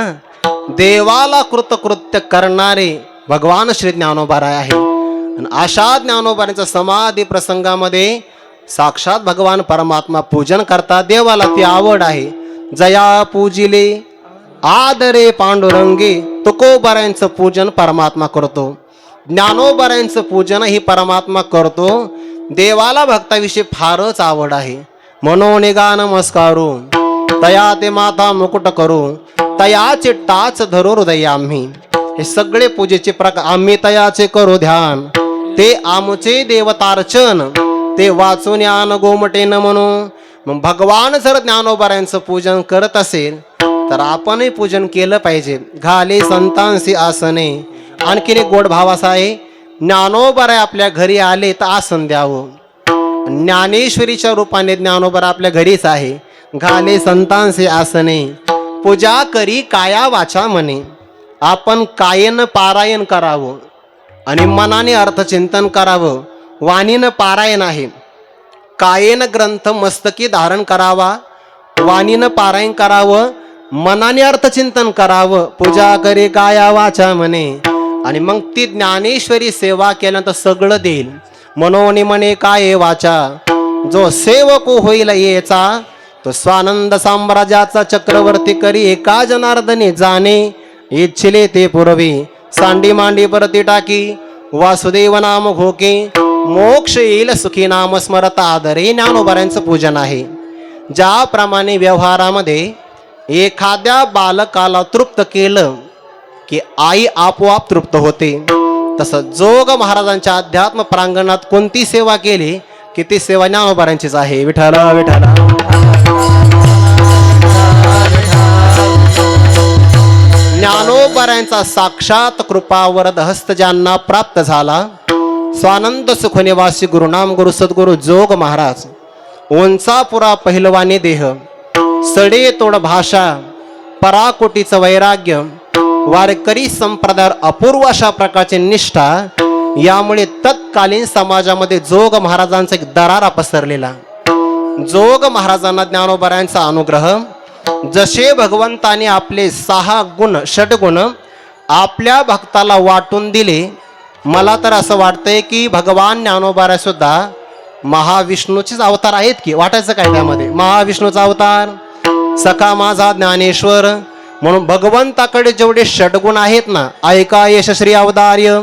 देवाला कृतकृत्य करणारे भगवान श्री ज्ञानोबारा आहे. आणि अशा ज्ञानोबारांच्या समाधी प्रसंगामध्ये साक्षात भगवान परमात्मा पूजन करतात. देवाला ती आवड आहे. जया पूजिले आदरे पांडुरंगी तुकोबारांचं पूजन परमात्मा करतो. ज्ञानोबारांचं पूजन ही परमात्मा करतो. देवाला भक्ताविषयी फारच आवड आहे. मनोनिगा नमस्कारू तया ते माता मुकुट करू तयाचे टाच धरू हृदय आम्ही. हे सगळे पूजेचे प्रकार. आम्ही तयाचे करू ध्यान ते आमचे देवतार्चन ते वाचून यान गोमटेन म्हणू. मग भगवान जर ज्ञानोबारांचं पूजन करत असेल तर आपणही पूजन केलं पाहिजे. घाले संतांशी आसने. आणखीन एक गोड भाव असा आहे. ज्ञानोबारा आपल्या घरी आले तर आसन द्यावं. ज्ञानेश्वरीच्या रूपाने ज्ञानोबारा आपल्या घरीच आहे. घाले संतांचे आसने पूजा करी काया वाचा म्हणे. आपण कायेनं पारायण करावं आणि मनाने अर्थचिंतन करावं. वाणीनं पारायण आहे. कायेनं ग्रंथ मस्तकी धारण करावा, वाणीनं पारायण करावं, मनाने अर्थचिंतन करावं. पूजा करी काया वाचा म्हणे. आणि मग ती ज्ञानेश्वरी सेवा केल्यानंतर सगळं देईल. मनोनी म्हणे काय वाचा जो सेवक होईल येचा तो स्वानंद साम्राज्याचा चक्रवर्ती करी एका जनार्दनी जाणे. इच्छिले ते पूर्वी सांडी मांडी परती टाकी वासुदेव नाम घोके मोक्ष येईल सुखी नाम स्मरता आदरे. ज्ञानोबारांचं पूजन आहे. ज्याप्रमाणे व्यवहारामध्ये एखाद्या बालकाला तृप्त केलं की आई आपोआप तृप्त होते, तसं जोग महाराजांच्या अध्यात्म प्रांगणात कोणती सेवा केली की ती सेवा ज्ञानोबारांचीच आहे. विठ्ठल विठ्ठल. ज्ञानोबारांचा साक्षात कृपावरद हस्त ज्यांना प्राप्त झाला स्वानंद सुखनिवासी गुरुनाम गुरु सद्गुरु जोग महाराज. उंचापुरा पहिलवानी देह सडे तोड भाषा पराकोटीचं वैराग्य वारकरी संप्रदायावर अपूर्व अशा प्रकारची निष्ठा. यामुळे तत्कालीन समाजामध्ये जोग महाराजांचा एक दरारा पसरलेला. जोग महाराजांना ज्ञानोबारांचा अनुग्रह. जसे भगवंताने आपले 6 गुण षटगुण आपल्या भक्ताला वाटून दिले, मला तर असं वाटतंय की भगवान ज्ञानोबारा सुद्धा महाविष्णूचेच अवतार आहेत की. वाटायचं काय त्यामध्ये. महाविष्णूचा अवतार सखा माझा ज्ञानेश्वर. म्हणून भगवंताकडे जेवढे षटगुण आहेत ना, ऐका यशश्री अवदार्य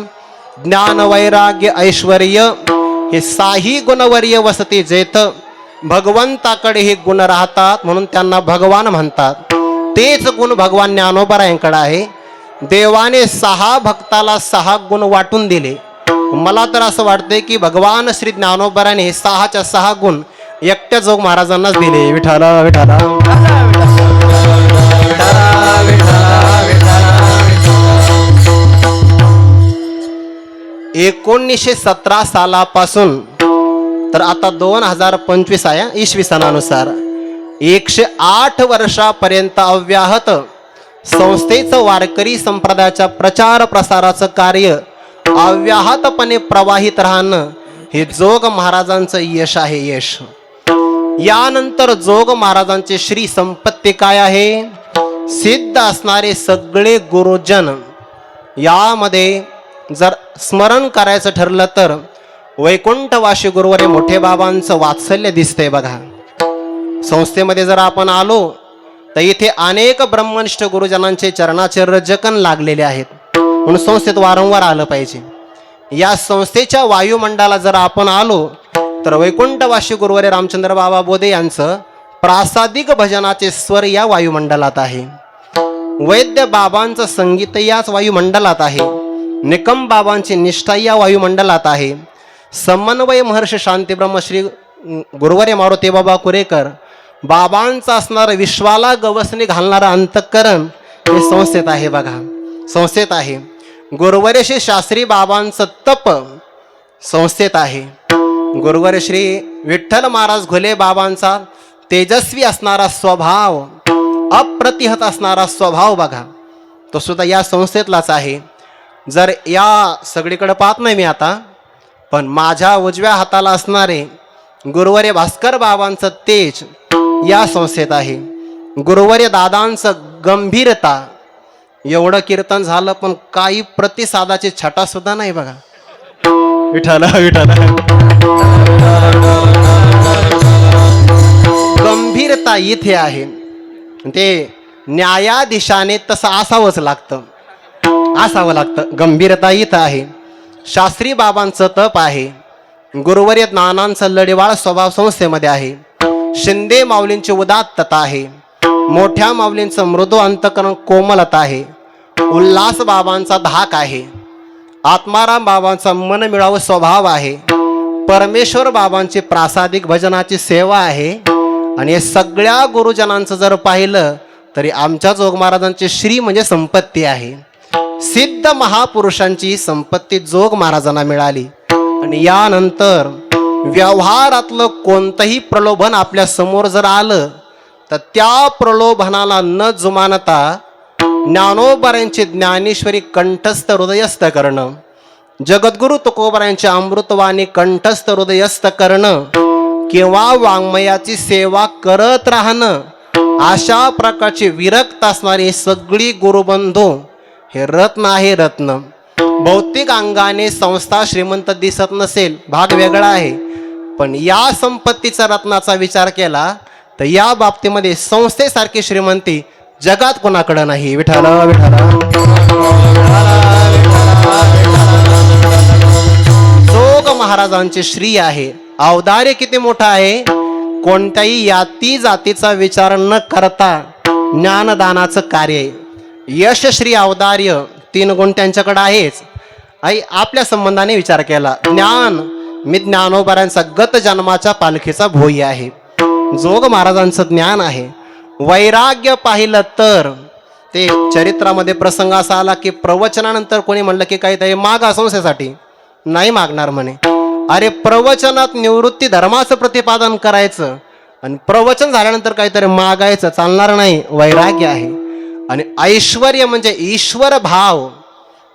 ज्ञान वैराग्य ऐश्वर्य, हे 6 गुणवर्य वसती जेथ. भगवंताकडे हे गुण राहतात म्हणून त्यांना भगवान म्हणतात. तेच गुण भगवान ज्ञानोबारायांकडे आहे. देवाने 6 भक्ताला 6 गुण वाटून दिले. मला तर असं वाटतंय की भगवान श्री ज्ञानोबराने 6च्या 6 गुण एकट्या जोग महाराजांनाच दिले. विठाला विठाला 1917 सालापासून तर आता 2025 आहे इसवी सणानुसार 108 वर्षापर्यंत अव्याहत संस्थेचं वारकरी संप्रदायाच्या प्रचार प्रसाराचं कार्य अव्याहतपणे प्रवाहित राहणं हे जोग महाराजांचं यश आहे. यश यानंतर जोग महाराजांचे श्री संपत्ती काय आहे? सिद्ध असणारे सगळे गुरुजन यामध्ये जर स्मरण करायचं ठरलं तर वैकुंठवासी गुरुवरे मोठे बाबांचं वात्सल्य दिसतंय बघा. संस्थेमध्ये जर आपण आलो तर इथे अनेक ब्रह्मनिष्ठ गुरुजनांचे चरणाचे रजकन लागलेले आहेत, म्हणून संस्थेत वारंवार आलं पाहिजे. या संस्थेच्या वायुमंडला जर आपण आलो तर वैकुंठवासी गुरुवरे रामचंद्र बाबा बोधे यांचं प्रासादिक भजनाचे स्वर या वायुमंडलात आहे. वैद्य बाबांचं संगीत याच वायुमंडलात आहे. निकम बाबांची निष्ठा या वायुमंडलात आहे. समन्वय महर्षी शांतीब्रह्म श्री गुरुवरे मारुती बाबा कुरेकर बाबांचं असणारं विश्वाला गवसणी घालणारं अंतःकरण हे संस्थेत आहे बघा. संस्थेत आहे. गुरुवरे श्री शास्त्री बाबांचं तप संस्थेत आहे. गुरुवरे श्री विठ्ठल महाराज घुले बाबांचा तेजस्वी असणारा स्वभाव, अप्रतिहत असणारा स्वभाव बघा, तो सुद्धा या संस्थेतलाच आहे. जर या सगळीकडे पाहत नाही मी आता, पण माझ्या उजव्या हाताला असणारे गुरुवरे भास्कर बाबांचं तेज या संस्थेत आहे. गुरुवरे दादांचं गंभीरता, एवढं कीर्तन झालं पण काही प्रतिसादाची छटा सुद्धा नाही बघा. विठाला विठाला गंभीरता इथे आहे. ते न्यायाधीशाने तसं असावंच लागतं, असावं लागतं. गंभीरता इथं आहे. शास्त्री बाबांचं तप आहे. गुरुवर्य नानांचं लढीवाळ स्वभाव संस्थेमध्ये आहे. शिंदे माऊलींची उदात्तता आहे. मोठ्या माऊलींचं मृदू अंतकरण कोमलता आहे. उल्हास बाबांचा धाक आहे. आत्माराम बाबांचा मन मिळावं स्वभाव आहे. परमेश्वर बाबांची प्रासादिक भजनाची सेवा आहे. आणि हे सगळ्या गुरुजनांचं जर पाहिलं तरी आमच्या जोग महाराजांची श्री म्हणजे संपत्ती आहे. सिद्ध महापुरुषांची संपत्ती जोग महाराजांना मिळाली. आणि यानंतर व्यवहारातलं कोणतंही प्रलोभन आपल्या समोर जर आलं तर त्या प्रलोभनाला न जुमानता ज्ञानोबरांची ज्ञानेश्वरी कंठस्थ हृदयस्थ करणं, जगद्गुरु तुकोबरांची अमृतवाणी कंठस्थ हृदयस्थ करणं किंवा वाङ्मयाची सेवा करत राहणं, अशा प्रकारची विरक्त असणारी सगळी गुरुबंधू हे रत्न आहे. रत्न भौतिक अंगाने संस्था श्रीमंत दिसत नसेल, भाग वेगळा आहे, पण या संपत्तीचा रत्नाचा विचार केला तर या बाबतीमध्ये संस्थेसारखी श्रीमंती जगात कोणाकडे नाही. विठाला विठाला जोग महाराजांचे श्री आहे. अवदार्य किती मोठा आहे. कोणत्याही याती जातीचा विचार न करता ज्ञानदानाचं कार्य आहे. यश श्री अवदार्य 3 गुण त्यांच्याकडे आहेच. आई आपल्या संबंधाने विचार केला, ज्ञान मी ज्ञानोबरांचा गत जन्माच्या पालखीचा भोई आहे. जोग महाराजांचं ज्ञान आहे. वैराग्य पाहिलं तर ते चरित्रामध्ये प्रसंग असा आला की प्रवचनानंतर कोणी म्हणलं की काहीतरी मागा संस्थेसाठी, नाही मागणार म्हणे. अरे प्रवचनात निवृत्ती धर्माचं प्रतिपादन करायचं आणि प्रवचन झाल्यानंतर काहीतरी मागायचं चालणार नाही. वैराग्य आहे. आणि ऐश्वर्य म्हणजे ईश्वर भाव,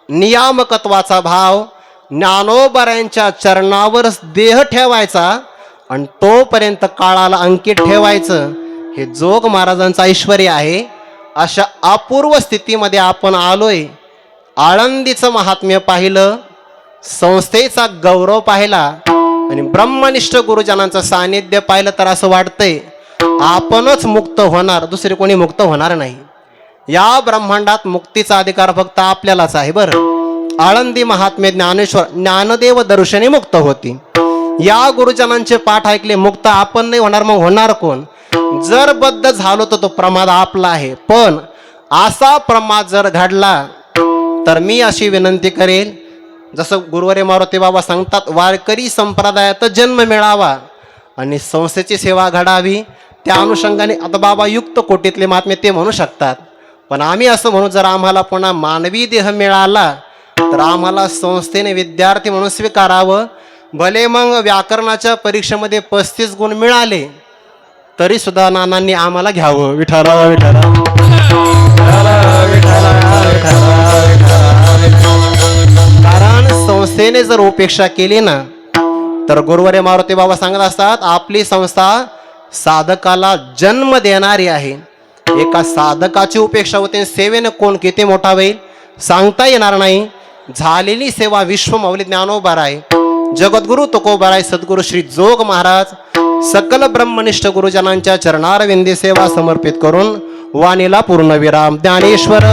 नियामकत्वाचा भाव, ज्ञानोबरांच्या चरणावर देह ठेवायचा आणि तोपर्यंत काळाला अंकित ठेवायचं, हे जोग महाराजांचं ऐश्वर्य आहे. अशा अपूर्व स्थितीमध्ये आपण आलोय. आळंदीचं महात्म्य पाहिलं, संस्थेचा गौरव पाहिला आणि ब्रह्मनिष्ठ गुरुजनांचं सानिध्य पाहिलं तर असं वाटतंय आपणच मुक्त होणार, दुसरे कोणी मुक्त होणार नाही. या ब्रह्मांडात मुक्तीचा अधिकार फक्त आपल्यालाच आहे. बरं, आळंदी महात्म्य ज्ञानेश्वर ज्ञानदेव दर्शनी मुक्त होती. या गुरुजनांचे पाठ ऐकले, मुक्त आपण नाही होणार, मग होणार कोण? जर बद्ध झालो तर तो प्रमाद आपला आहे. पण असा प्रमाद जर घडला तर मी अशी विनंती करेल, जसं गुरुवारी मारुती बाबा सांगतात, वारकरी संप्रदायात जन्म मिळावा आणि संस्थेची सेवा घडावी. त्या अनुषंगाने आता बाबा युक्त कोटीतले महात्मे ते म्हणू शकतात, पण आम्ही असं म्हणू, जर आम्हाला पुन्हा मानवी देह मिळाला तर आम्हाला संस्थेने विद्यार्थी म्हणून स्वीकारावं. भले मग व्याकरणाच्या परीक्षेमध्ये 35 गुण मिळाले तरी सुद्धा नानांनी आम्हाला घ्यावं. विठाला विठाला कारण संस्थेने जर उपेक्षा केली ना, तर गुरुवारी मारुती बाबा सांगत असतात, आपली संस्था साधकाला जन्म देणारी आहे. एका साधकाची उपेक्षा होते, सेवेने कोण किती मोठा होईल सांगता येणार नाही. झालेली सेवा विश्वमाऊली ज्ञानोबाराय, जगद्गुरु तुकोबाराय, सद्गुरु श्री जोग महाराज, सकल ब्रह्मनिष्ठ गुरुजनांच्या चरणारविंदी सेवा समर्पित करून वाणीला पूर्णविराम. ज्ञानेश्वर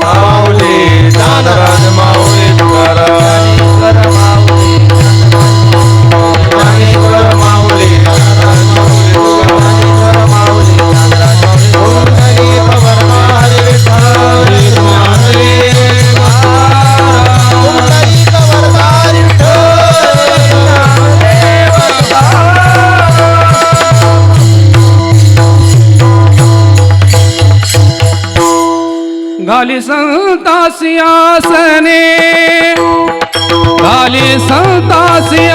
माऊली ज्ञानराज माऊली तुकाराम ज्ञानेश्वर माऊली ज्ञानराज माऊली तुकाराम माऊली ज्ञानराज माऊली हरी विठ्ठल घाली संतासी आसने, घाली संतासी